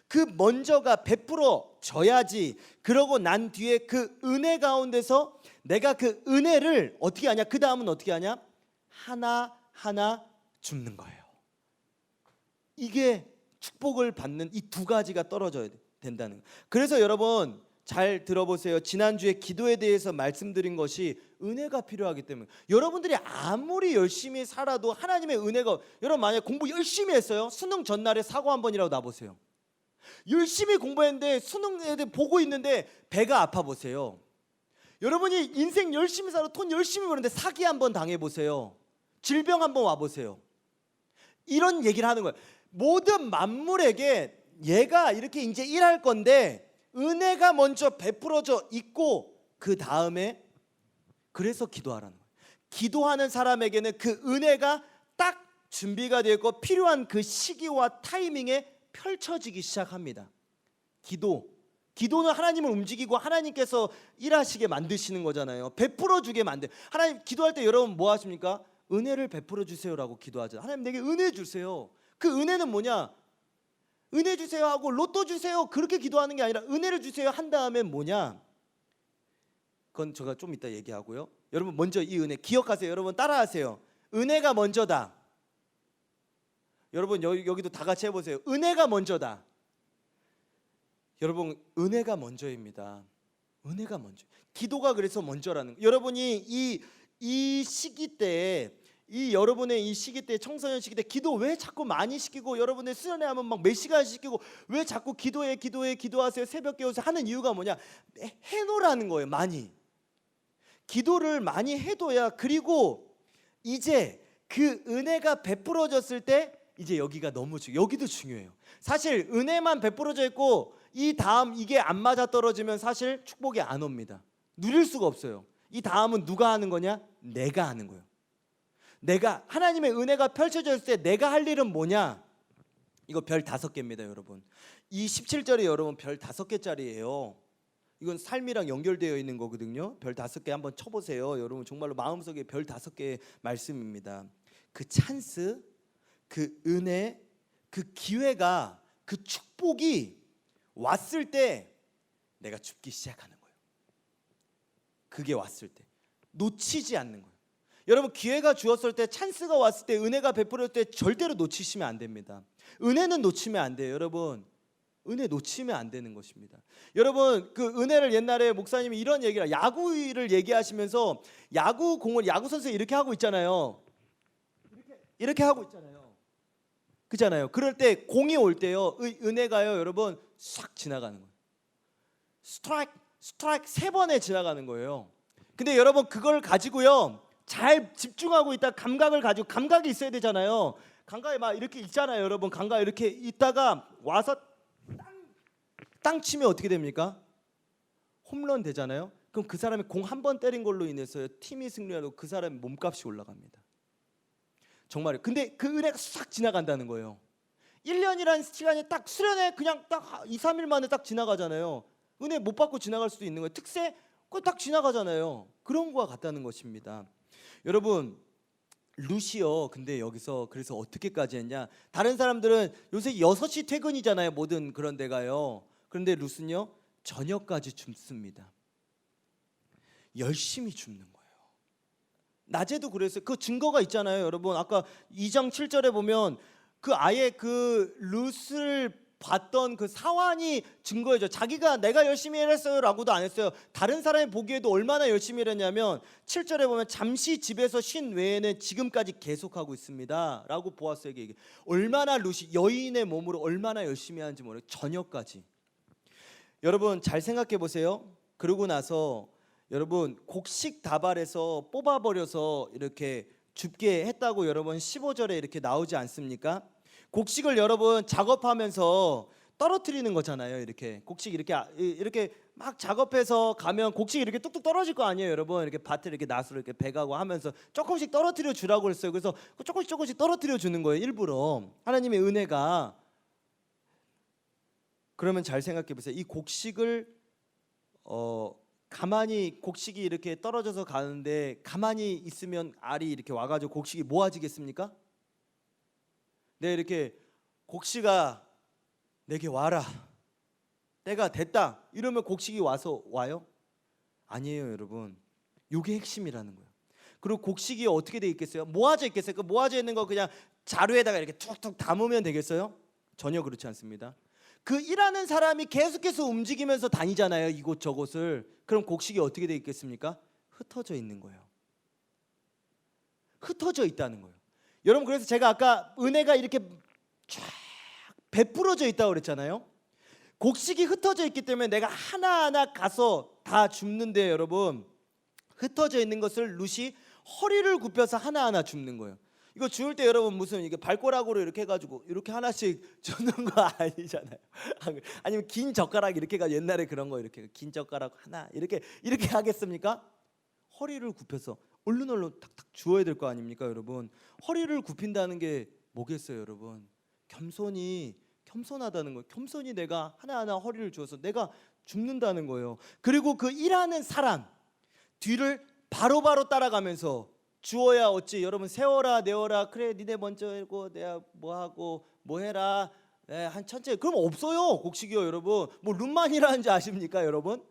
Speaker 2: 그 먼저가 베풀어 져야지. 그러고 난 뒤에 그 은혜 가운데서 내가 그 은혜를 어떻게 하냐? 그 다음은 어떻게 하냐? 하나하나 줍는 거예요. 이게 축복을 받는 이 두 가지가 떨어져야 된다는 거예요. 그래서 여러분 잘 들어보세요. 지난주에 기도에 대해서 말씀드린 것이 은혜가 필요하기 때문에, 여러분들이 아무리 열심히 살아도 하나님의 은혜가, 여러분 만약 공부 열심히 했어요. 수능 전날에 사고 한 번이라도 나보세요. 열심히 공부했는데 수능에 대해 보고 있는데 배가 아파 보세요. 여러분이 인생 열심히 살아 돈 열심히 버는데 사기 한번 당해보세요. 질병 한번 와보세요. 이런 얘기를 하는 거예요. 모든 만물에게 얘가 이렇게 이제 일할 건데 은혜가 먼저 베풀어져 있고 그 다음에, 그래서 기도하라는 거예요. 기도하는 사람에게는 그 은혜가 딱 준비가 되어 있고 필요한 그 시기와 타이밍에 펼쳐지기 시작합니다. 기도는 하나님을 움직이고 하나님께서 일하시게 만드시는 거잖아요. 베풀어 주게 만들. 하나님 기도할 때 여러분 뭐 하십니까? 은혜를 베풀어 주세요라고 기도하죠. 하나님 내게 은혜 주세요. 그 은혜는 뭐냐? 은혜 주세요 하고 로또 주세요 그렇게 기도하는 게 아니라 은혜를 주세요 한 다음에 뭐냐? 그건 제가 좀 이따 얘기하고요. 여러분 먼저 이 은혜 기억하세요. 여러분 따라하세요. 은혜가 먼저다. 여러분 여기도 다 같이 해보세요. 은혜가 먼저다. 여러분 은혜가 먼저입니다. 은혜가 먼저. 기도가 그래서 먼저라는 거예요. 여러분이 이 시기 때에, 여러분의 이 시기 때, 청소년 시기 때 기도 왜 자꾸 많이 시키고 여러분의 수련회 하면 막 몇 시간 시키고 왜 자꾸 기도하세요 새벽 깨우세요 하는 이유가 뭐냐? 해놓으라는 거예요. 많이 기도를 많이 해둬야, 그리고 이제 그 은혜가 베풀어졌을 때 이제 여기가 너무 여기도 중요해요. 사실 은혜만 베풀어져 있고 이 다음 이게 안 맞아 떨어지면 사실 축복이 안 옵니다. 누릴 수가 없어요. 이 다음은 누가 하는 거냐? 내가 하는 거예요. 내가 하나님의 은혜가 펼쳐져 있을 때 내가 할 일은 뭐냐? 이거 별 5개입니다, 여러분. 이 17절이 여러분 별 5개짜리예요. 이건 삶이랑 연결되어 있는 거거든요. 별 5개 한번 쳐보세요. 여러분 정말로 마음속에 별 5개의 말씀입니다. 그 찬스, 그 은혜, 그 기회가, 그 축복이 왔을 때 내가 죽기 시작하는 거예요. 그게 왔을 때 놓치지 않는 거예요. 여러분 기회가 주었을 때, 찬스가 왔을 때, 은혜가 베풀어질 때 절대로 놓치시면 안 됩니다. 은혜는 놓치면 안 돼요. 여러분 은혜 놓치면 안 되는 것입니다. 여러분 그 은혜를 옛날에 목사님이 이런 얘기를, 야구를 얘기하시면서 야구 선수 이렇게 하고 있잖아요. 이렇게 하고 있잖아요. 그잖아요. 그럴 때 공이 올 때요, 은혜가요 여러분 싹 지나가는 거예요. 스트라이크 3번에 지나가는 거예요. 근데 여러분 그걸 가지고요 잘 집중하고 있다 감각을 가지고, 감각이 있어야 되잖아요. 감각이 막 이렇게 있잖아요. 여러분 감각 이렇게 있다가 와서 땅 치면 어떻게 됩니까? 홈런 되잖아요. 그럼 그 사람이 공 한 번 때린 걸로 인해서 팀이 승리하고 그 사람의 몸값이 올라갑니다. 정말요. 근데 그 은혜가 싹 지나간다는 거예요. 1년이라는 시간이 딱 수련회 그냥 딱 2, 3일 만에 딱 지나가잖아요. 은혜 못 받고 지나갈 수도 있는 거예요. 특세 그거 딱 지나가잖아요. 그런 거와 같다는 것입니다. 여러분 루시요. 근데 여기서 그래서 어떻게까지 했냐? 다른 사람들은 요새 6시 퇴근이잖아요. 모든 그런 데가요. 그런데 루스는요 저녁까지 줍습니다. 열심히 줍는 거예요. 낮에도 그랬어요. 그 증거가 있잖아요. 여러분 아까 2장 7절에 보면 그 아예 그 룻을 봤던 그 사환이 증거해줘. 자기가 내가 열심히 일했어요 라고도 안 했어요. 다른 사람이 보기에도 얼마나 열심히 일했냐면 7절에 보면 잠시 집에서 쉰 외에는 지금까지 계속하고 있습니다 라고 보아스에게 얘기해. 얼마나 룻이 여인의 몸으로 얼마나 열심히 하는지 모르겠어요. 저녁까지. 여러분 잘 생각해 보세요. 그러고 나서 여러분 곡식 다발에서 뽑아버려서 이렇게 줍게 했다고 여러분 15절에 이렇게 나오지 않습니까? 곡식을 여러분 작업하면서 떨어뜨리는 거잖아요. 이렇게 곡식 이렇게 막 작업해서 가면 곡식이 이렇게 뚝뚝 떨어질 거 아니에요. 여러분 이렇게 밭을 이렇게 낫으로 이렇게 베가고 하면서 조금씩 떨어뜨려 주라고 했어요. 그래서 조금씩 떨어뜨려 주는 거예요. 일부러 하나님의 은혜가. 그러면 잘 생각해 보세요. 이 곡식을 가만히 곡식이 이렇게 떨어져서 가는데 가만히 있으면 알이 이렇게 와가지고 곡식이 모아지겠습니까? 네, 이렇게 곡식아 내게 와라 때가 됐다 이러면 곡식이 와요? 아니에요. 여러분 이게 핵심이라는 거예요. 그리고 곡식이 어떻게 돼 있겠어요? 모아져 있겠어요? 그 모아져 있는 거 그냥 자루에다가 이렇게 툭툭 담으면 되겠어요? 전혀 그렇지 않습니다. 그 일하는 사람이 계속해서 움직이면서 다니잖아요, 이곳저곳을. 그럼 곡식이 어떻게 돼 있겠습니까? 흩어져 있는 거예요. 흩어져 있다는 거예요. 여러분, 그래서 제가 아까 은혜가 이렇게 쫙 베풀어져 있다고 그랬잖아요. 곡식이 흩어져 있기 때문에 내가 하나하나 가서 다 줍는데, 여러분, 흩어져 있는 것을 룻이 허리를 굽혀서 하나하나 줍는 거예요. 이거 주울 때 여러분 무슨 이게 발꼬락으로 이렇게 해가지고 이렇게 하나씩 주는 거 아니잖아요. 아니면 긴 젓가락 이렇게 가, 옛날에 그런 거 이렇게 긴 젓가락 하나 이렇게 하겠습니까? 허리를 굽혀서 얼른 탁탁 주어야 될 거 아닙니까, 여러분? 허리를 굽힌다는 게 뭐겠어요, 여러분? 겸손하다는 거예요. 겸손히 내가 하나하나 허리를 주어서 내가 줍는다는 거예요. 그리고 그 일하는 사람 뒤를 바로바로 따라가면서 주어야 어찌, 여러분, 세워라 내어라, 그래 니네 먼저 하고 내가 뭐하고 뭐해라, 한 천천히, 그럼 없어요 곡식이요, 여러분. 뭐 룸만이라는지 아십니까, 여러분?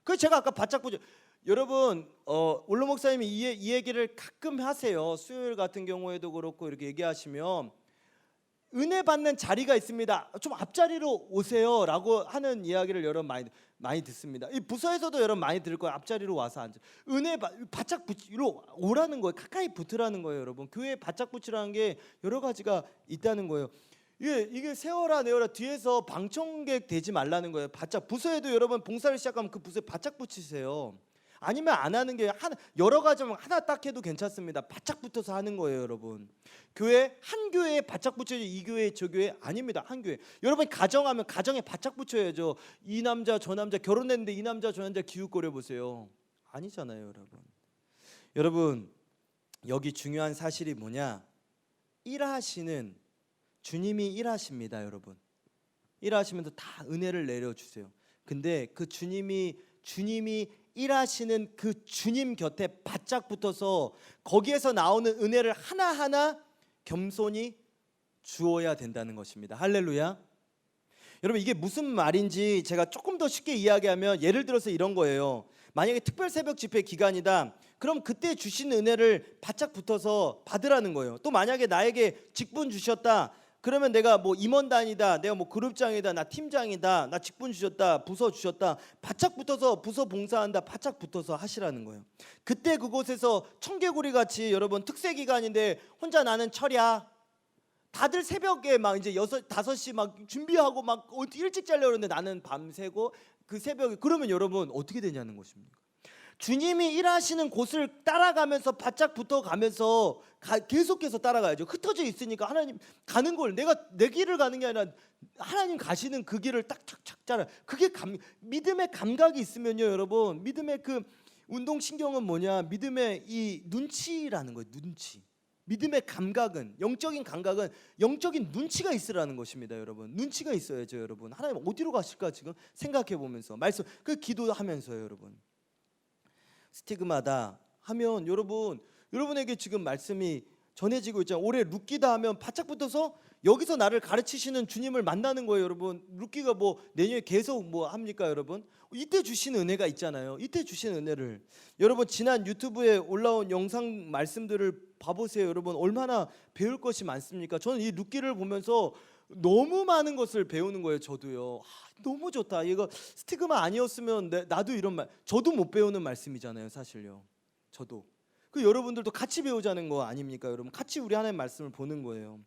Speaker 2: 그 제가 아까 바짝 보죠. 여러분, 올로 목사님이 이 얘기를 가끔 하세요. 수요일 같은 경우에도 그렇고 이렇게 얘기하시면 은혜 받는 자리가 있습니다, 좀 앞자리로 오세요라고 하는 이야기를 여러분 많이 듣습니다. 이 부서에서도 여러분 많이 들을 거예요. 앞자리로 와서 앉아. 은혜 바짝 붙이로 오라는 거예요. 가까이 붙으라는 거예요, 여러분. 교회에 바짝 붙이라는 게 여러 가지가 있다는 거예요. 이게 세워라 내어라 뒤에서 방청객 되지 말라는 거예요. 바짝 부서에도 여러분 봉사를 시작하면 그 부서에 바짝 붙이세요. 아니면 안 하는 게 여러 가지면 하나 딱 해도 괜찮습니다. 바짝 붙어서 하는 거예요, 여러분. 교회 한 교회에 바짝 붙여야지 이 교회 저 교회 아닙니다. 한 교회. 여러분 가정하면 가정에 바짝 붙여야죠. 이 남자 저 남자 결혼했는데 이 남자 저 남자 기웃거려 보세요. 아니잖아요, 여러분. 여러분, 여기 중요한 사실이 뭐냐? 일하시는 주님이 일하십니다, 여러분. 일하시면서 다 은혜를 내려주세요. 근데 그 주님이 일하시는 그 주님 곁에 바짝 붙어서 거기에서 나오는 은혜를 하나하나 겸손히 주어야 된다는 것입니다. 할렐루야. 여러분, 이게 무슨 말인지 제가 조금 더 쉽게 이야기하면, 예를 들어서 이런 거예요. 만약에 특별 새벽 집회 기간이다, 그럼 그때 주신 은혜를 바짝 붙어서 받으라는 거예요. 또 만약에 나에게 직분 주셨다, 그러면 내가 뭐 임원단이다, 내가 뭐 그룹장이다, 나 팀장이다, 나 직분 주셨다, 부서 주셨다, 바짝 붙어서 부서 봉사한다, 바짝 붙어서 하시라는 거예요. 그때 그곳에서 청개구리 같이, 여러분, 특세 기간인데 혼자 나는 철야, 다들 새벽에 막 이제 5시 막 준비하고 막 일찍 자려고 그러는데 나는 밤새고 그 새벽에, 그러면 여러분 어떻게 되냐는 것입니다. 주님이 일하시는 곳을 따라가면서 바짝 붙어가면서 계속해서 따라가야죠. 흩어져 있으니까 하나님 가는 걸 내 길을 가는 게 아니라 하나님 가시는 그 길을 딱 착착 따라. 그게 믿음의 감각이 있으면요, 여러분, 믿음의 그 운동신경은 뭐냐? 믿음의 이 눈치라는 거예요. 눈치. 믿음의 감각은, 영적인 감각은 영적인 눈치가 있으라는 것입니다, 여러분. 눈치가 있어야죠, 여러분. 하나님 어디로 가실까 지금 생각해 보면서 말씀, 그 기도하면서요, 여러분. 스티그마다 하면 여러분에게 지금 말씀이 전해지고 있잖아요. 올해 룻기다 하면 바짝 붙어서 여기서 나를 가르치시는 주님을 만나는 거예요, 여러분. 룻기가 뭐 내년에 계속 뭐 합니까, 여러분? 이때 주신 은혜가 있잖아요. 이때 주신 은혜를 여러분, 지난 유튜브에 올라온 영상 말씀들을 봐보세요, 여러분. 얼마나 배울 것이 많습니까? 저는 이 룻기를 보면서 너무 많은 것을 배우는 거예요. 저도요. 너무 좋다. 이거 스티그마 아니었으면 나도 이런 말, 저도 못 배우는 말씀이잖아요, 사실요. 저도. 그 여러분들도 같이 배우자는 거 아닙니까, 여러분? 같이 우리 하나님의 말씀을 보는 거예요.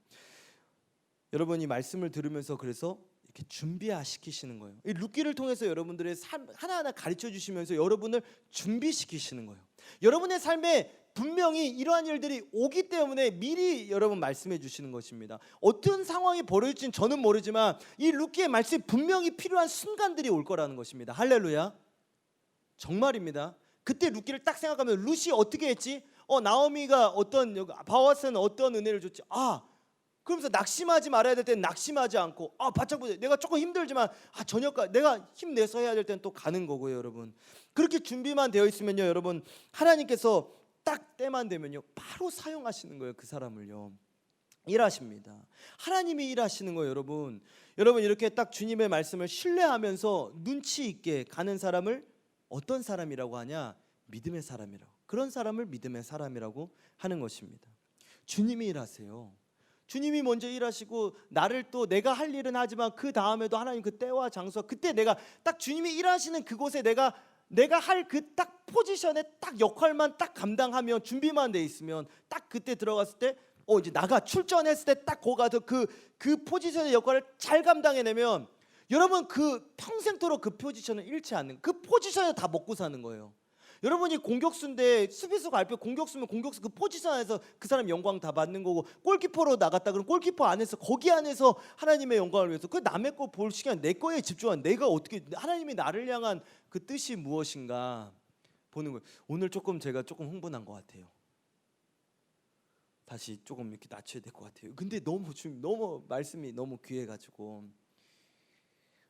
Speaker 2: 여러분, 이 말씀을 들으면서 그래서 이렇게 준비시키시는 거예요. 이 룻기를 통해서 여러분들의 삶 하나하나 가르쳐 주시면서 여러분을 준비시키시는 거예요. 여러분의 삶에 분명히 이러한 일들이 오기 때문에 미리 여러분 말씀해 주시는 것입니다. 어떤 상황이 벌어질지는 저는 모르지만 이 룻기의 말씀이 분명히 필요한 순간들이 올 거라는 것입니다. 할렐루야. 정말입니다. 그때 룻기를 딱 생각하면 룻이 어떻게 했지? 나오미가 바오스는 어떤 은혜를 줬지? 그러면서 낙심하지 말아야 될 때는 낙심하지 않고, 바짝 보세요. 내가 조금 힘들지만 저녁까지 내가 힘내서 해야 될 때는 또 가는 거고요, 여러분. 그렇게 준비만 되어 있으면요, 여러분, 하나님께서 딱 때만 되면요 바로 사용하시는 거예요. 그 사람을요. 일하십니다. 하나님이 일하시는 거예요, 여러분. 여러분, 이렇게 딱 주님의 말씀을 신뢰하면서 눈치 있게 가는 사람을 어떤 사람이라고 하냐? 믿음의 사람이라고. 그런 사람을 믿음의 사람이라고 하는 것입니다. 주님이 일하세요. 주님이 먼저 일하시고 나를 또 내가 할 일은 하지만 그 다음에도 하나님 그 때와 장소 그때 내가 딱 주님이 일하시는 그곳에 내가 할 그 딱 포지션에 딱 역할만 딱 감당하면 준비만 돼 있으면 딱 그때 들어갔을 때 이제 나가 출전했을 때 딱 거기 가서 그 포지션의 역할을 잘 감당해내면 여러분 그 평생토록 그 포지션을 잃지 않는 그 포지션에 다 먹고 사는 거예요. 여러분이 공격수인데 수비수 갈비 공격수면 공격수 그 포지션 안에서 그 사람 영광 다 받는 거고 골키퍼로 나갔다 그럼 골키퍼 안에서 거기 안에서 하나님의 영광을 위해서 그 남의 거 볼 시간 내 거에 집중한 내가 어떻게 하나님이 나를 향한 그 뜻이 무엇인가 보는 거예요. 오늘 제가 조금 흥분한 것 같아요. 다시 조금 이렇게 낮춰야 될 것 같아요. 근데 너무 말씀이 너무 귀해가지고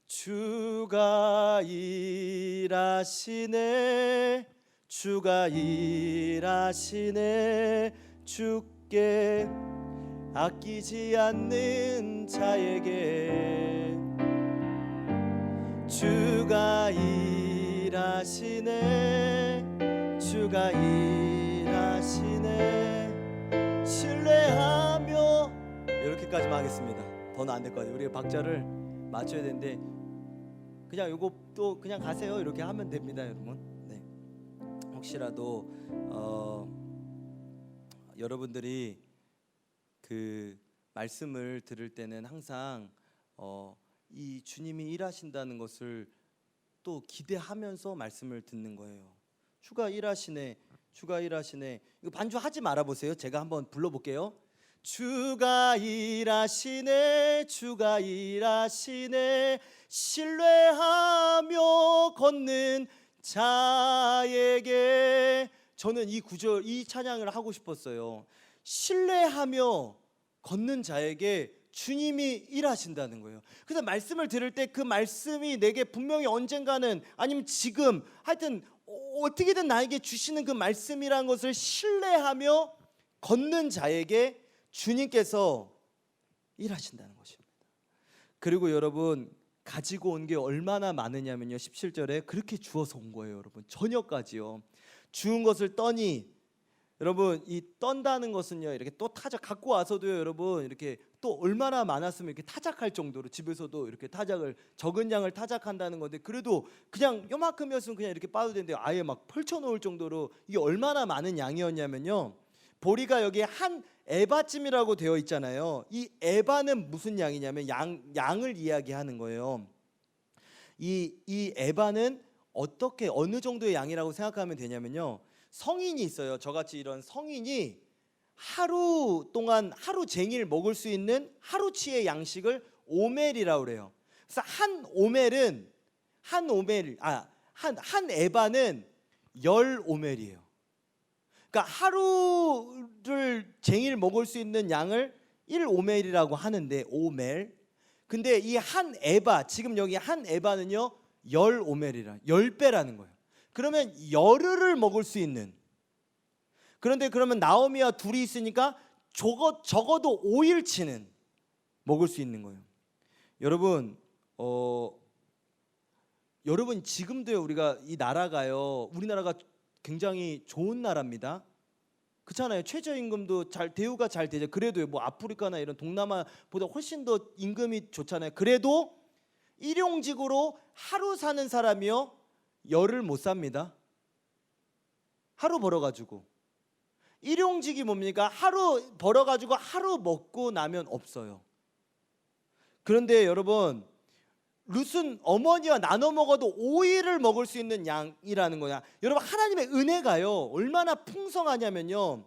Speaker 2: 주가 일하시네 주가 일하시네 주께 아끼지 않는 자에게 주가 일하시네 주가 일하시네 신뢰하며 이렇게까지만 하겠습니다. 더는 안 될 것 같아요. 우리가 박자를 맞춰야 되는데 그냥 요거 또 그냥 가세요 이렇게 하면 됩니다 여러분. 네. 혹시라도 여러분들이 그 말씀을 들을 때는 항상 이 주님이 일하신다는 것을 또 기대하면서 말씀을 듣는 거예요. 주가 일하시네 주가 일하시네. 이거 반주하지 말아 보세요. 제가 한번 불러볼게요. 주가 일하시네 주가 일하시네 신뢰하며 걷는 자에게. 저는 이 구절 이 찬양을 하고 싶었어요. 신뢰하며 걷는 자에게 주님이 일하신다는 거예요. 그래서 말씀을 들을 때 그 말씀이 내게 분명히 언젠가는 아니면 지금 하여튼 어떻게든 나에게 주시는 그 말씀이라는 것을 신뢰하며 걷는 자에게 주님께서 일하신다는 것입니다. 그리고 여러분 가지고 온 게 얼마나 많으냐면요 17절에 그렇게 주어서 온 거예요. 여러분 저녁까지요. 주운 것을 떠니 여러분 이 떤다는 것은요 이렇게 또 타작 갖고 와서도요 여러분 이렇게 또 얼마나 많았으면 이렇게 타작할 정도로 집에서도 이렇게 타작을 적은 양을 타작한다는 건데 그래도 그냥 요만큼이었으면 그냥 이렇게 빠도 되는데 아예 막 펼쳐놓을 정도로 이게 얼마나 많은 양이었냐면요 보리가 여기에 한 에바쯤이라고 되어 있잖아요. 이 에바는 무슨 양이냐면 양을 이야기하는 거예요. 이 에바는 어떻게 어느 정도의 양이라고 생각하면 되냐면요. 성인이 있어요. 저같이 이런 성인이 하루 동안 하루 종일 먹을 수 있는 하루치의 양식을 오멜이라고 그래요. 그래서 한 에바는 10오멜이에요. 그러니까 하루를 종일 먹을 수 있는 양을 1오멜이라고 하는데 오멜. 근데 이 한 에바 지금 여기 한 에바는요 10오멜이라 10배라는 거예요. 그러면 열흘을 먹을 수 있는. 그런데 그러면 나오미와 둘이 있으니까 적어도 5일치는 먹을 수 있는 거예요. 여러분 여러분 지금도요 우리가 이 나라가요 우리나라가 굉장히 좋은 나라입니다. 그렇잖아요. 최저임금도 대우가 잘 되죠. 그래도요 뭐 아프리카나 이런 동남아보다 훨씬 더 임금이 좋잖아요. 그래도 일용직으로 하루 사는 사람이요 열흘 못 삽니다. 하루 벌어가지고. 일용직이 뭡니까? 하루 벌어가지고 하루 먹고 나면 없어요. 그런데 여러분 룻은 어머니와 나눠 먹어도 5일을 먹을 수 있는 양이라는 거야. 여러분 하나님의 은혜가요 얼마나 풍성하냐면요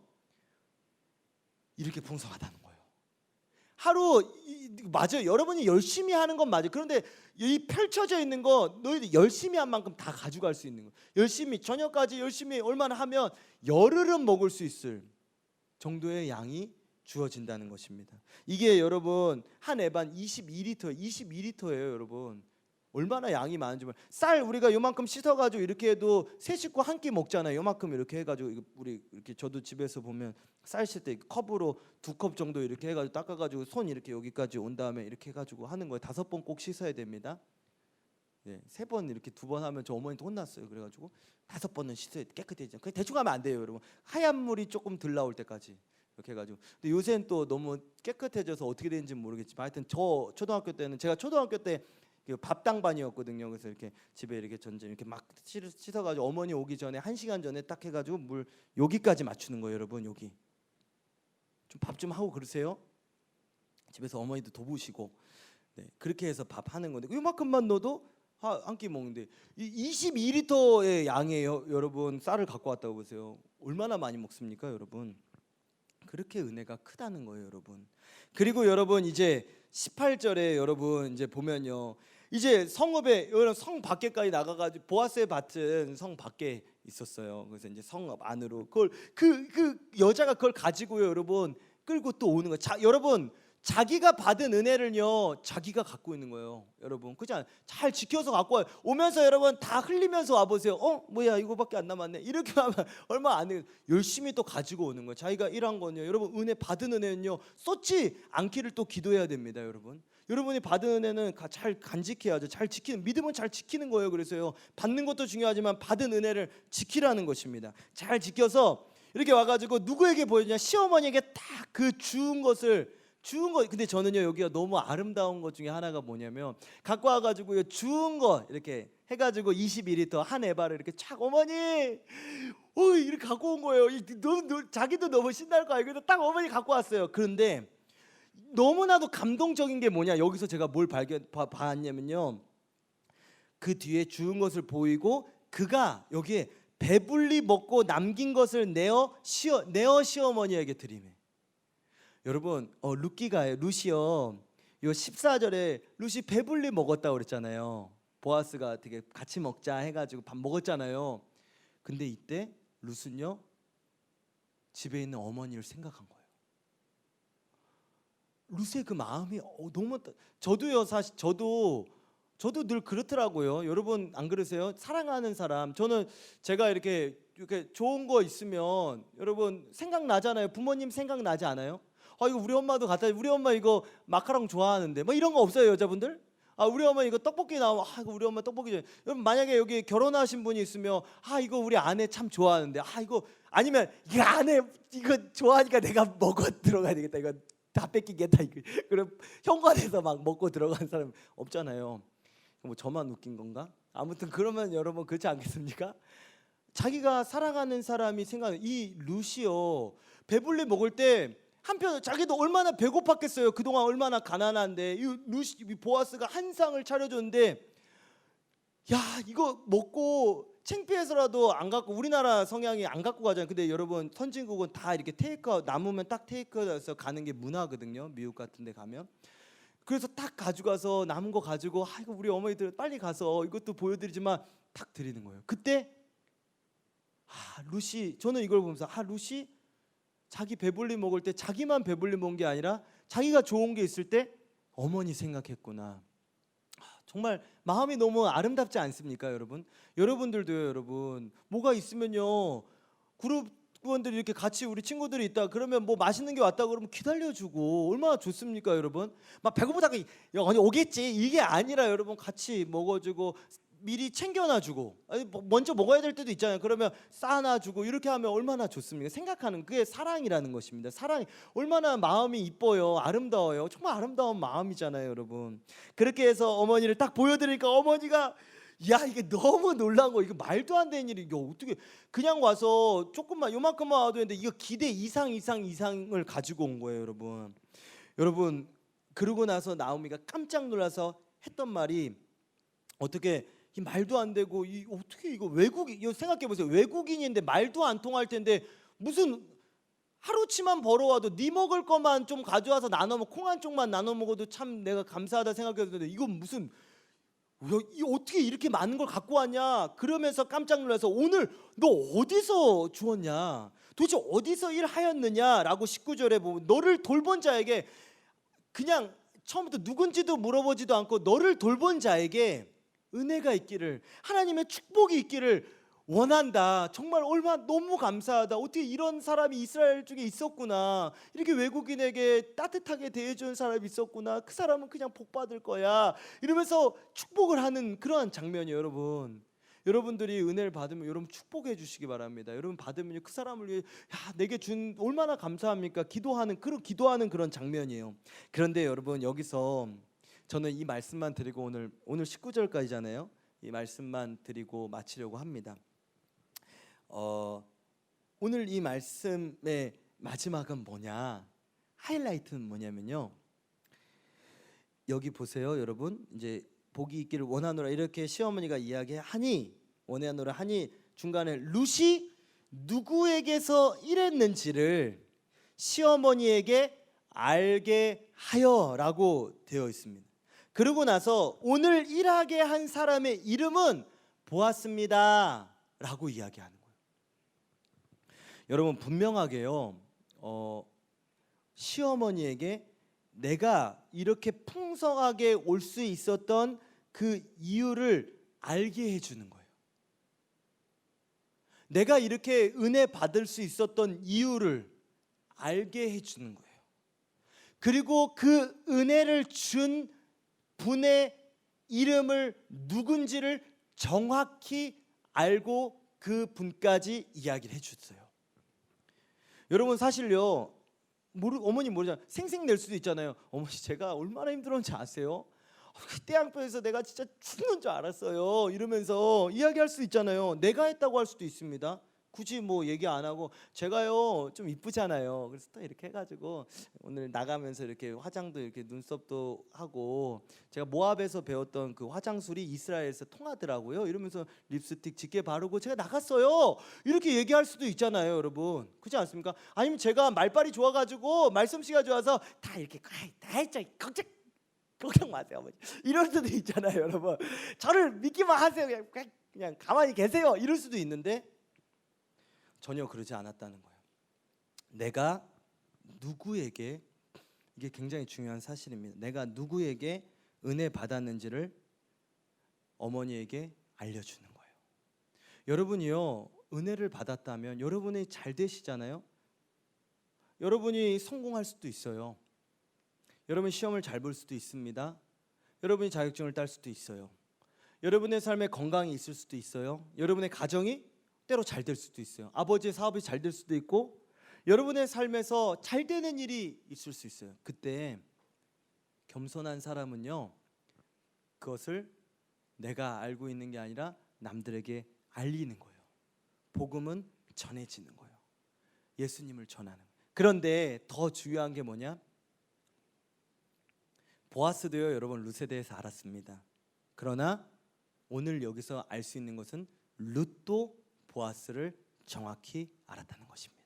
Speaker 2: 이렇게 풍성하다는 거예요. 하루 맞아요. 여러분이 열심히 하는 건 맞아요. 그런데 이 펼쳐져 있는 거 너희들 열심히 한 만큼 다 가져갈 수 있는 거예요. 열심히 저녁까지 열심히 얼마나 하면 열흘은 먹을 수 있을 정도의 양이 주어진다는 것입니다. 이게 여러분 한 에반 22리터예요 여러분. 얼마나 양이 많은지 몰라요. 쌀 우리가 요만큼 씻어가지고 이렇게 해도 세 식구 한 끼 먹잖아요. 요만큼 이렇게 해가지고 우리 이렇게 저도 집에서 보면 쌀 씻을 때 컵으로 2컵 정도 이렇게 해가지고 닦아가지고 손 이렇게 여기까지 온 다음에 이렇게 해가지고 하는 거예요. 5번 꼭 씻어야 됩니다. 네, 3번 이렇게 2번 하면 저 어머니한테 혼났어요. 그래가지고 5번은 씻어야 깨끗해지죠. 그 대충 하면 안 돼요, 여러분. 하얀 물이 조금 덜 나올 때까지 이렇게 해가지고. 근데 요새는 또 너무 깨끗해져서 어떻게 되는지 모르겠지만 하여튼 저 초등학교 때는 제가 초등학교 때 그 밥당반이었거든요. 그래서 이렇게 집에 이렇게 전쟁 이렇게 막 씻어가지고 어머니 오기 전에 1시간 전에 딱 해가지고 물 여기까지 맞추는 거예요, 여러분. 여기 좀 밥 좀 하고 그러세요. 집에서 어머니도 도우시고 네, 그렇게 해서 밥 하는 건데 이만큼만 넣어도 한 끼 먹는데 22리터의 양이에요, 여러분. 쌀을 갖고 왔다고 보세요. 얼마나 많이 먹습니까, 여러분? 그렇게 은혜가 크다는 거예요, 여러분. 그리고 여러분 이제 18절에 여러분 이제 보면요, 이제 성읍에 여러분 성 밖에까지 나가가지고 보아스의 밭은 성 밖에 있었어요. 그래서 이제 성 안으로 그걸 그 여자가 그걸 가지고요, 여러분 끌고 또 오는 거예요. 여러분 자기가 받은 은혜를요 자기가 갖고 있는 거예요, 여러분. 그렇지 않아요? 잘 지켜서 갖고 와요. 오면서 여러분 다 흘리면서 와보세요. 뭐야 이거밖에 안 남았네, 이렇게 하면 얼마 안 돼요. 열심히 또 가지고 오는 거예요. 자기가 일한 거는요, 여러분 은혜 받은 은혜는요 쏟지 않기를 또 기도해야 됩니다, 여러분. 여러분이 받은 은혜는 잘 간직해야죠. 잘 지키는, 믿음은 잘 지키는 거예요. 그래서요 받는 것도 중요하지만 받은 은혜를 지키라는 것입니다. 잘 지켜서 이렇게 와가지고 누구에게 보여주냐, 시어머니에게 딱 그 주운 거. 근데 저는요 여기가 너무 아름다운 것 중에 하나가 뭐냐면 갖고 와가지고요 주운 거 이렇게 해가지고 22리터 한 에바를 이렇게 촥 어머니 이렇게 갖고 온 거예요. 자기도 너무 신날 거 알고 딱 어머니 갖고 왔어요. 그런데 너무나도 감동적인 게 뭐냐, 여기서 제가 뭘 봤냐면요, 그 뒤에 주운 것을 보이고 그가 여기에 배불리 먹고 남긴 것을 내어 시어머니에게 드리매. 여러분 루시요 요 14절에 루시 배불리 먹었다고 그랬잖아요. 보아스가 되게 같이 먹자 해가지고 밥 먹었잖아요. 근데 이때 룻은요 집에 있는 어머니를 생각한 거예요. 룻의 그 마음이 너무, 저도요 사실 저도 늘 그렇더라고요. 여러분 안 그러세요? 사랑하는 사람, 저는 제가 이렇게 좋은 거 있으면 여러분 생각나잖아요. 부모님 생각나지 않아요? 이거 우리 엄마도 갖다, 우리 엄마 이거 마카롱 좋아하는데 뭐 이런 거 없어요, 여자분들? 우리 엄마 이거 떡볶이 나오면 이거 우리 엄마 떡볶이 좋아해. 여러분 만약에 여기 결혼하신 분이 있으면 이거 우리 아내 참 좋아하는데 이거, 아니면 이 아내 이거 좋아하니까 내가 먹어 들어가야 되겠다, 이거 다 뺏기겠다, 이거. 그럼 현관에서 막 먹고 들어가는 사람 없잖아요. 뭐 저만 웃긴 건가? 아무튼 그러면 여러분 그렇지 않겠습니까? 자기가 사랑하는 사람이 이 루시요 배불리 먹을 때 한편 자기도 얼마나 배고팠겠어요. 그동안 얼마나 가난한데 이 보아스가 한 상을 차려줬는데 야 이거 먹고 창피해서라도 안 갖고, 우리나라 성향이 안 갖고 가잖아요. 근데 여러분 선진국은 다 이렇게 테이크아웃, 남으면 딱 테이크아웃해서 가는 게 문화거든요, 미국 같은 데 가면. 그래서 딱 가져가서 남은 거 가지고 이거 우리 어머니들 빨리 가서 이것도 보여드리지만 탁 드리는 거예요. 그때 루시, 저는 이걸 보면서 루시 자기 배불리 먹을 때 자기만 배불리 먹은 게 아니라 자기가 좋은 게 있을 때 어머니 생각했구나. 정말 마음이 너무 아름답지 않습니까, 여러분? 여러분들도요, 여러분 뭐가 있으면요 그룹 구원들이 이렇게 같이 우리 친구들이 있다 그러면 뭐 맛있는 게 왔다 그러면 기다려주고 얼마나 좋습니까, 여러분? 막 배고프다가 아니 오겠지 이게 아니라 여러분 같이 먹어주고 미리 챙겨놔주고, 먼저 먹어야 될 때도 있잖아요. 그러면 싸놔주고 이렇게 하면 얼마나 좋습니까? 생각하는 그게 사랑이라는 것입니다. 사랑이 얼마나 마음이 이뻐요, 아름다워요. 정말 아름다운 마음이잖아요, 여러분. 그렇게 해서 어머니를 딱 보여드리니까 어머니가 이게 너무 놀란 거, 이거 말도 안 되는 일이, 이거 어떻게 그냥 와서 조금만 요만큼만 와도 되는데 이거 기대 이상을 가지고 온 거예요, 여러분. 여러분 그러고 나서 나오미가 깜짝 놀라서 했던 말이, 어떻게 이 말도 안 되고 어떻게 이거 이거 생각해 보세요. 외국인인데 말도 안 통할 텐데 무슨 하루치만 벌어와도 네 먹을 것만 좀 가져와서 콩 한 쪽만 나눠 먹어도 참 내가 감사하다 생각했는데 이건 무슨 어떻게 이렇게 많은 걸 갖고 왔냐? 그러면서 깜짝 놀라서 오늘 너 어디서 주었냐? 도대체 어디서 일하였느냐라고 19절에 보면 너를 돌본 자에게, 그냥 처음부터 누군지도 물어보지도 않고 너를 돌본 자에게 은혜가 있기를, 하나님의 축복이 있기를 원한다. 정말 얼마나 너무 감사하다. 어떻게 이런 사람이 이스라엘 쪽에 있었구나. 이렇게 외국인에게 따뜻하게 대해주는 사람이 있었구나. 그 사람은 그냥 복 받을 거야. 이러면서 축복을 하는 그러한 장면이에요, 여러분. 여러분들이 은혜를 받으면 여러분 축복해 주시기 바랍니다. 여러분 받으면 그 사람을 위해 내게 준 얼마나 감사합니까? 기도하는 그런 장면이에요. 그런데 여러분 여기서 저는 이 말씀만 드리고 오늘 19절까지잖아요. 이 말씀만 드리고 마치려고 합니다. 오늘 이 말씀의 마지막은 뭐냐? 하이라이트는 뭐냐면요. 여기 보세요, 여러분. 이제 복이 있기를 원하노라 이렇게 시어머니가 이야기하니 원하노라 하니 중간에 룻이 누구에게서 일했는지를 시어머니에게 알게 하여라고 되어 있습니다. 그러고 나서 오늘 일하게 한 사람의 이름은 보았습니다라고 이야기하는 거예요. 여러분 분명하게요. 시어머니에게 내가 이렇게 풍성하게 올 수 있었던 그 이유를 알게 해주는 거예요. 내가 이렇게 은혜 받을 수 있었던 이유를 알게 해주는 거예요. 그리고 그 은혜를 준 분의 이름을 누군지를 정확히 알고 그 분까지 이야기를 해줬어요. 여러분 사실요 어머니 모르잖아요. 생색낼 수도 있잖아요. 어머니 제가 얼마나 힘들었는지 아세요? 태양볕에서 내가 진짜 죽는 줄 알았어요 이러면서 이야기할 수 있잖아요. 내가 했다고 할 수도 있습니다. 굳이 뭐 얘기 안 하고 제가요 좀 이쁘잖아요. 그래서 또 이렇게 해가지고 오늘 나가면서 이렇게 화장도 이렇게 눈썹도 하고 제가 모압에서 배웠던 그 화장술이 이스라엘에서 통하더라고요. 이러면서 립스틱 짙게 바르고 제가 나갔어요. 이렇게 얘기할 수도 있잖아요, 여러분. 그렇지 않습니까? 아니면 제가 말빨이 좋아가지고 말솜씨가 좋아서 다 이렇게 다 했죠. 걱정 마세요, 어머니. 이럴 수도 있잖아요, 여러분. 저를 믿기만 하세요. 그냥 가만히 계세요. 이럴 수도 있는데. 전혀 그러지 않았다는 거예요. 내가 누구에게 이게 굉장히 중요한 사실입니다. 내가 누구에게 은혜 받았는지를 어머니에게 알려주는 거예요. 여러분이요 은혜를 받았다면 여러분이 잘 되시잖아요. 여러분이 성공할 수도 있어요. 여러분 시험을 잘 볼 수도 있습니다. 여러분이 자격증을 딸 수도 있어요. 여러분의 삶에 건강이 있을 수도 있어요. 여러분의 가정이 때로 잘 될 수도 있어요. 아버지의 사업이 잘 될 수도 있고 여러분의 삶에서 잘 되는 일이 있을 수 있어요. 그때 겸손한 사람은요 그것을 내가 알고 있는 게 아니라 남들에게 알리는 거예요. 복음은 전해지는 거예요. 예수님을 전하는 거예요. 그런데 더 중요한 게 뭐냐? 보아스도요 여러분 룻에 대해서 알았습니다. 그러나 오늘 여기서 알 수 있는 것은 룻도 보아스를 정확히 알았다는 것입니다.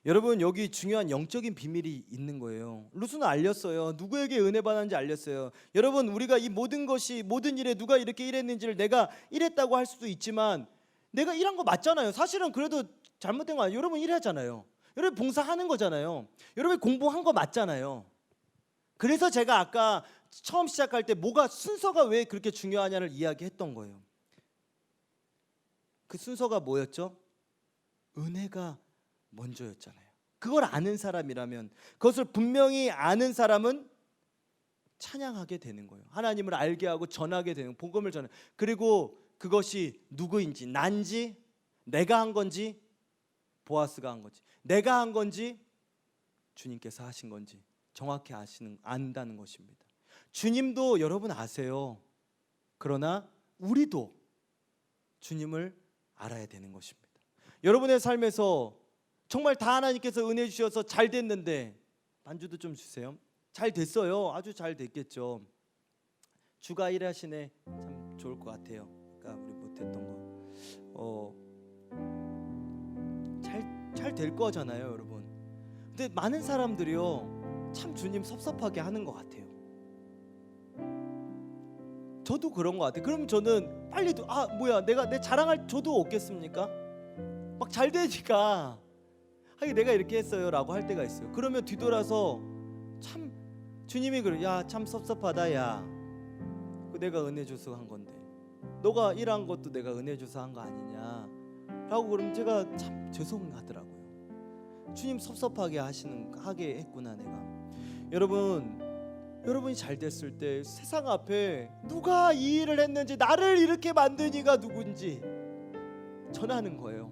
Speaker 2: 여러분 여기 중요한 영적인 비밀이 있는 거예요. 룻은 알렸어요. 누구에게 은혜 받았는지 알렸어요. 여러분 우리가 이 모든 것이 모든 일에 누가 이렇게 일했는지를 내가 일했다고 할 수도 있지만 내가 일한 거 맞잖아요. 사실은 그래도 잘못된 거 아니에요. 여러분 일하잖아요. 여러분 봉사하는 거잖아요. 여러분 공부한 거 맞잖아요. 그래서 제가 아까 처음 시작할 때 뭐가 순서가 왜 그렇게 중요하냐를 이야기했던 거예요. 그 순서가 뭐였죠? 은혜가 먼저였잖아요. 그걸 아는 사람이라면 그것을 분명히 아는 사람은 찬양하게 되는 거예요. 하나님을 알게 하고 전하게 되는 복음을 전해. 그리고 그것이 누구인지 난지 내가 한 건지 보아스가 한 건지 내가 한 건지 주님께서 하신 건지 정확히 안다는 것입니다. 주님도 여러분 아세요. 그러나 우리도 주님을 알아야 되는 것입니다. 여러분의 삶에서 정말 다 하나님께서 은혜 주셔서 잘 됐는데 반주도 좀 주세요. 잘 됐어요. 아주 잘 됐겠죠. 주가 일하시네. 참 좋을 것 같아요. 그러니까 우리 못했던 거 잘 될 거잖아요, 여러분. 근데 많은 사람들이요 참 주님 섭섭하게 하는 것 같아요. 저도 그런 것 같아요. 그럼 저는 빨리 내가 내 자랑할 저도 없겠습니까? 막 잘 되니까 하긴 내가 이렇게 했어요라고 할 때가 있어요. 그러면 뒤돌아서 참 주님이 그래, 야 참 섭섭하다, 야 내가 은혜 줘서 한 건데 너가 일한 것도 내가 은혜 줘서 한 거 아니냐라고 그러면 제가 참 죄송하더라고요. 주님 섭섭하게 하게 했구나 내가. 여러분 여러분이 잘 됐을 때 세상 앞에 누가 이 일을 했는지, 나를 이렇게 만든 이가 누군지 전하는 거예요.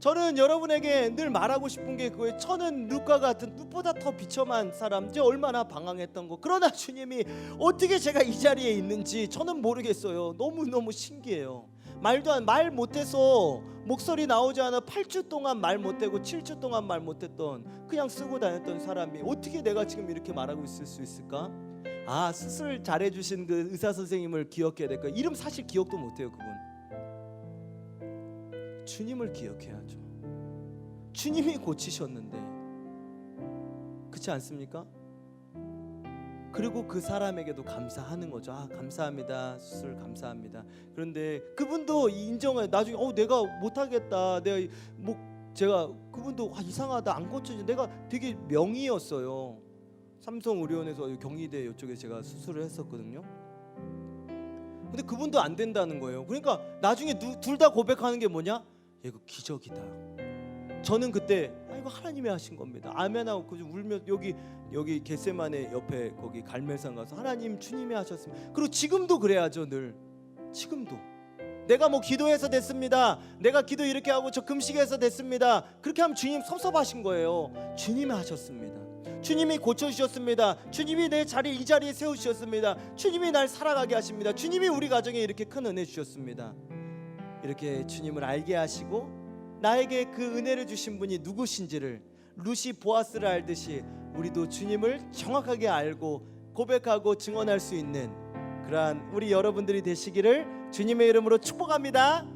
Speaker 2: 저는 여러분에게 늘 말하고 싶은 게 그거예요. 저는 룻과 같은 룻보다 더 비참한 사람, 이제 얼마나 방황했던 거. 그러나 주님이 어떻게 제가 이 자리에 있는지 저는 모르겠어요. 너무너무 신기해요. 말 못해서 목소리 나오지 않아 8주 동안 말 못하고 7주 동안 말 못했던, 그냥 쓰고 다녔던 사람이 어떻게 내가 지금 이렇게 말하고 있을 수 있을까? 아, 수술 잘해주신 그 의사 선생님을 기억해야 될 거예요. 이름 사실 기억도 못해요. 그분 주님을 기억해야죠. 주님이 고치셨는데, 그렇지 않습니까? 그리고 그 사람에게도 감사하는 거죠. 아, 감사합니다. 수술 감사합니다. 그런데 그분도 인정해. 나중에 내가 못하겠다. 제가 그분도 이상하다, 안 고쳐져. 내가 되게 명의였어요. 삼성의료원에서 경희대 이쪽에 제가 수술을 했었거든요. 근데 그분도 안 된다는 거예요. 그러니까 나중에 둘 다 고백하는 게 뭐냐? 야, 이거 기적이다. 저는 그때 이거 하나님이 하신 겁니다. 아멘하고 그 울며 여기 겟세마네 옆에 거기 갈멜산 가서 하나님, 주님이 하셨습니다. 그리고 지금도 그래야죠. 늘 지금도 내가 뭐 기도해서 됐습니다, 내가 기도 이렇게 하고 저 금식해서 됐습니다, 그렇게 하면 주님 섭섭하신 거예요. 주님이 하셨습니다. 주님이 고쳐주셨습니다. 주님이 내 이 자리에 세우셨습니다. 주님이 날 살아가게 하십니다. 주님이 우리 가정에 이렇게 큰 은혜 주셨습니다. 이렇게 주님을 알게 하시고 나에게 그 은혜를 주신 분이 누구신지를 룻이 보아스를 알듯이 우리도 주님을 정확하게 알고 고백하고 증언할 수 있는 그러한 우리 여러분들이 되시기를 주님의 이름으로 축복합니다.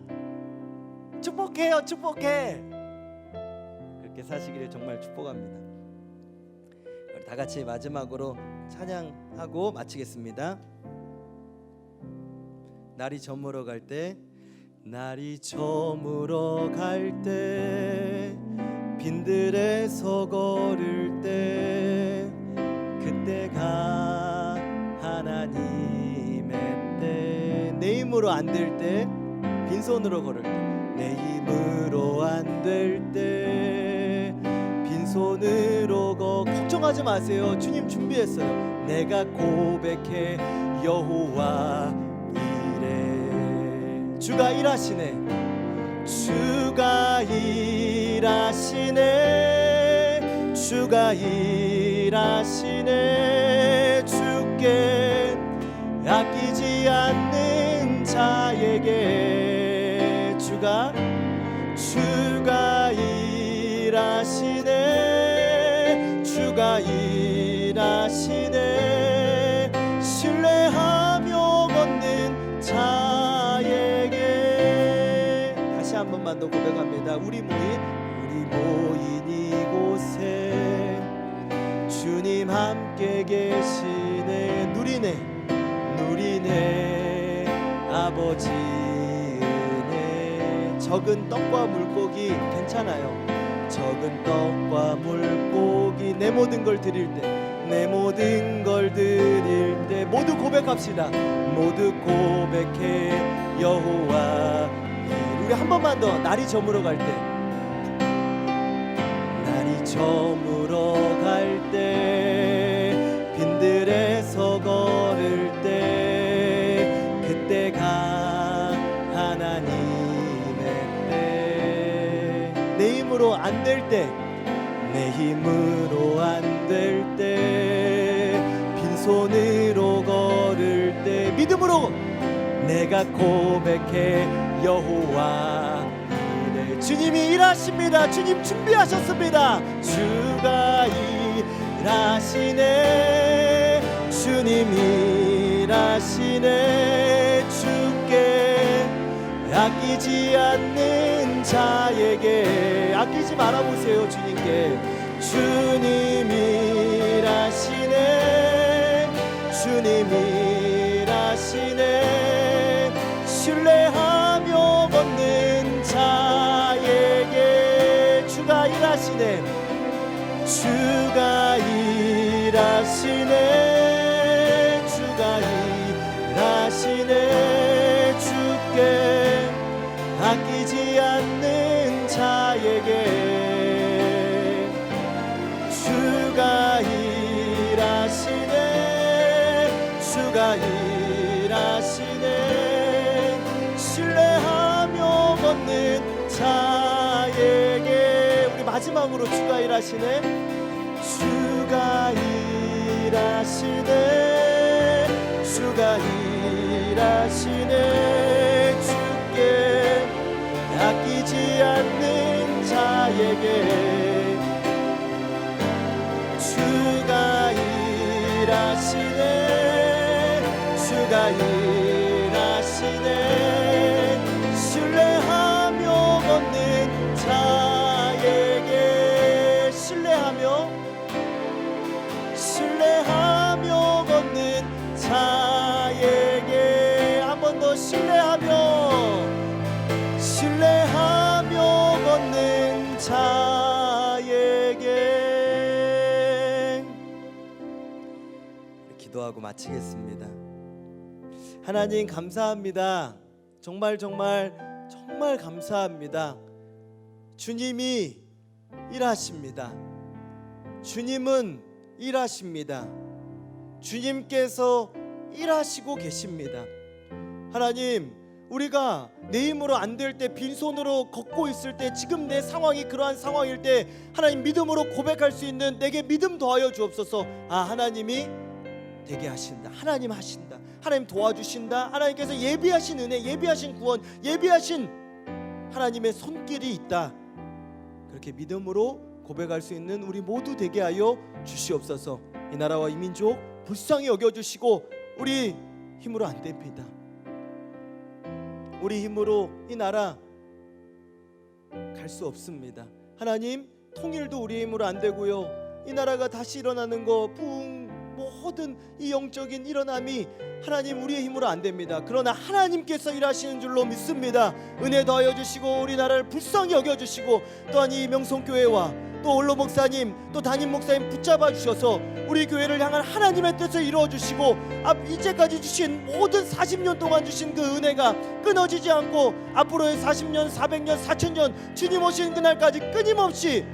Speaker 2: 축복해요. 축복해. 그렇게 사시기를 정말 축복합니다. 우리 다 같이 마지막으로 찬양하고 마치겠습니다. 날이 저물어 갈 때, 날이 저물어 갈 때, 빈들에서 걸을 때, 그때가 하나님의 때. 내 힘으로 안 될 때, 빈손으로 걸을 때, 내 힘으로 안 될 때, 빈손으로 걱정하지 마세요. 주님 준비했어요. 내가 고백해 여호와 이래. 주가 일하시네. 주가 일하시네. 주가 일하시네. 주께 아끼지 않는 자에게 주가 일하시네. 주가 일하시네. 신뢰하며 걷는 자에게. 다시 한 번만 더 고백합니다. 우리 모인 이곳에 주님 함께 계시네. 누리네 아버지 은혜. 적은 떡과 물고기 괜찮아요. 적은 떡과 물고기, 내 모든 걸 드릴 때, 내 모든 걸 드릴 때 모두 고백합시다. 모두 고백해 여호와 일. 우리 한 번만 더. 날이 저물어 갈 때, 날이 저물어 갈 때, 빈들에서 걸을 때, 그때가 하나님의 때. 내 힘으로 안 될 때, 내 힘으로 안 될 때, 빈손으로 걸을 때, 믿음으로 내가 고백해 여호와 이래. 주님이 일하십니다. 주님 준비하셨습니다. 주가 일하시네. 주님 일하시네. 주께 아끼지 않는 자에게. 아끼지 말아보세요. 주님께. 주님 일하시네. 주님 일하시네. 신뢰하며 걷는 자에게 주가 일하시네. 주가 일하시네. 주가 일하시네. 주께 아끼지 않는 자에게 주가 일하시네. 주가 일하시네 신뢰하며 걷는 자에게 우리 마지막으로 주가 일하시네 주가 일하시네 주가 일하시네 주께 아끼지 않는 자에게 주가 일하시네 주가 일하시네 신뢰하며 걷는 자에게 신뢰하며 걷는 자에게 한 번 더 신뢰하며 걷는 자에게 기도하고 마치겠습니다. 하나님 감사합니다. 정말 감사합니다. 주님이 일하십니다. 주님은 일하십니다. 주님께서 일하시고 계십니다. 하나님, 우리가 내 힘으로 안 될 때 빈손으로 걷고 있을 때 지금 내 상황이 그러한 상황일 때 하나님 믿음으로 고백할 수 있는 내게 믿음 더하여 주옵소서. 하나님이 되게 하신다. 하나님 하신다. 하나님 도와주신다. 하나님께서 예비하신 은혜, 예비하신 구원, 예비하신 하나님의 손길이 있다. 그렇게 믿음으로 고백할 수 있는 우리 모두 되게 하여 주시옵소서. 이 나라와 이 민족 불쌍히 여겨주시고 우리 힘으로 안 됩니다. 우리 힘으로 이 나라 갈 수 없습니다. 하나님 통일도 우리 힘으로 안 되고요. 이 나라가 다시 일어나는 거 모든 이 영적인 일어남이 하나님 우리의 힘으로 안 됩니다. 그러나 하나님께서 일하시는 줄로 믿습니다. 은혜 더하여 주시고 우리나라를 불쌍히 여겨주시고 또한 이 명성교회와 또 올로 목사님 또 담임 목사님 붙잡아 주셔서 우리 교회를 향한 하나님의 뜻을 이루어 주시고 이제까지 주신 모든 40년 동안 주신 그 은혜가 끊어지지 않고 앞으로의 40년 400년 4000년 주님 오신 그날까지 끊임없이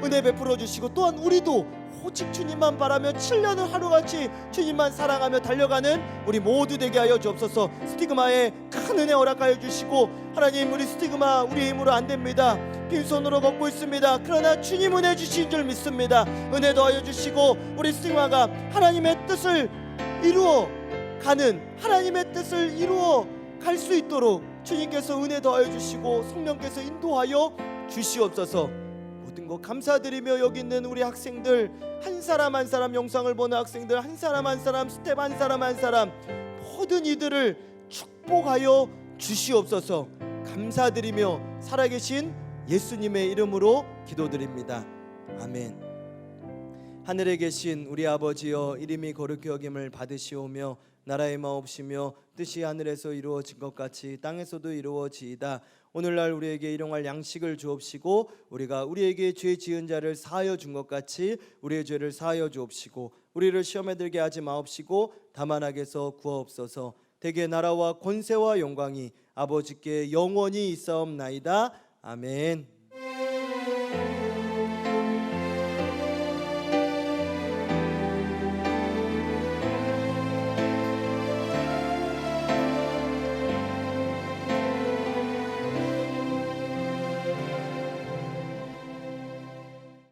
Speaker 2: 은혜 베풀어 주시고 또한 우리도 오직 주님만 바라며 7년을 하루같이 주님만 사랑하며 달려가는 우리 모두 되게 하여 주옵소서. 스티그마에 큰 은혜 허락하여 주시고 하나님 우리 스티그마 우리 힘으로 안 됩니다. 빈손으로 걷고 있습니다. 그러나 주님 은혜 주신 줄 믿습니다. 은혜 더하여 주시고 우리 스티그마가 하나님의 뜻을 이루어 가는 하나님의 뜻을 이루어 갈 수 있도록 주님께서 은혜 더하여 주시고 성령께서 인도하여 주시옵소서. 모든 것 감사드리며 여기 있는 우리 학생들 한 사람 한 사람 영상을 보는 학생들 한 사람 한 사람 스텝 한 사람 한 사람 모든 이들을 축복하여 주시옵소서. 감사드리며 살아계신 예수님의 이름으로 기도드립니다. 아멘. 하늘에 계신 우리 아버지여 이름이 거룩히 여김을 받으시오며 나라의 마옵시며 뜻이 하늘에서 이루어진 것 같이 땅에서도 이루어지이다. 오늘날 우리에게 일용할 양식을 주옵시고 우리가 우리에게 죄 지은 자를 사하여 준 것 같이 우리의 죄를 사하여 주옵시고 우리를 시험에 들게 하지 마옵시고 다만 악에서 구하옵소서. 대개 나라와 권세와 영광이 아버지께 영원히 있사옵나이다. 아멘.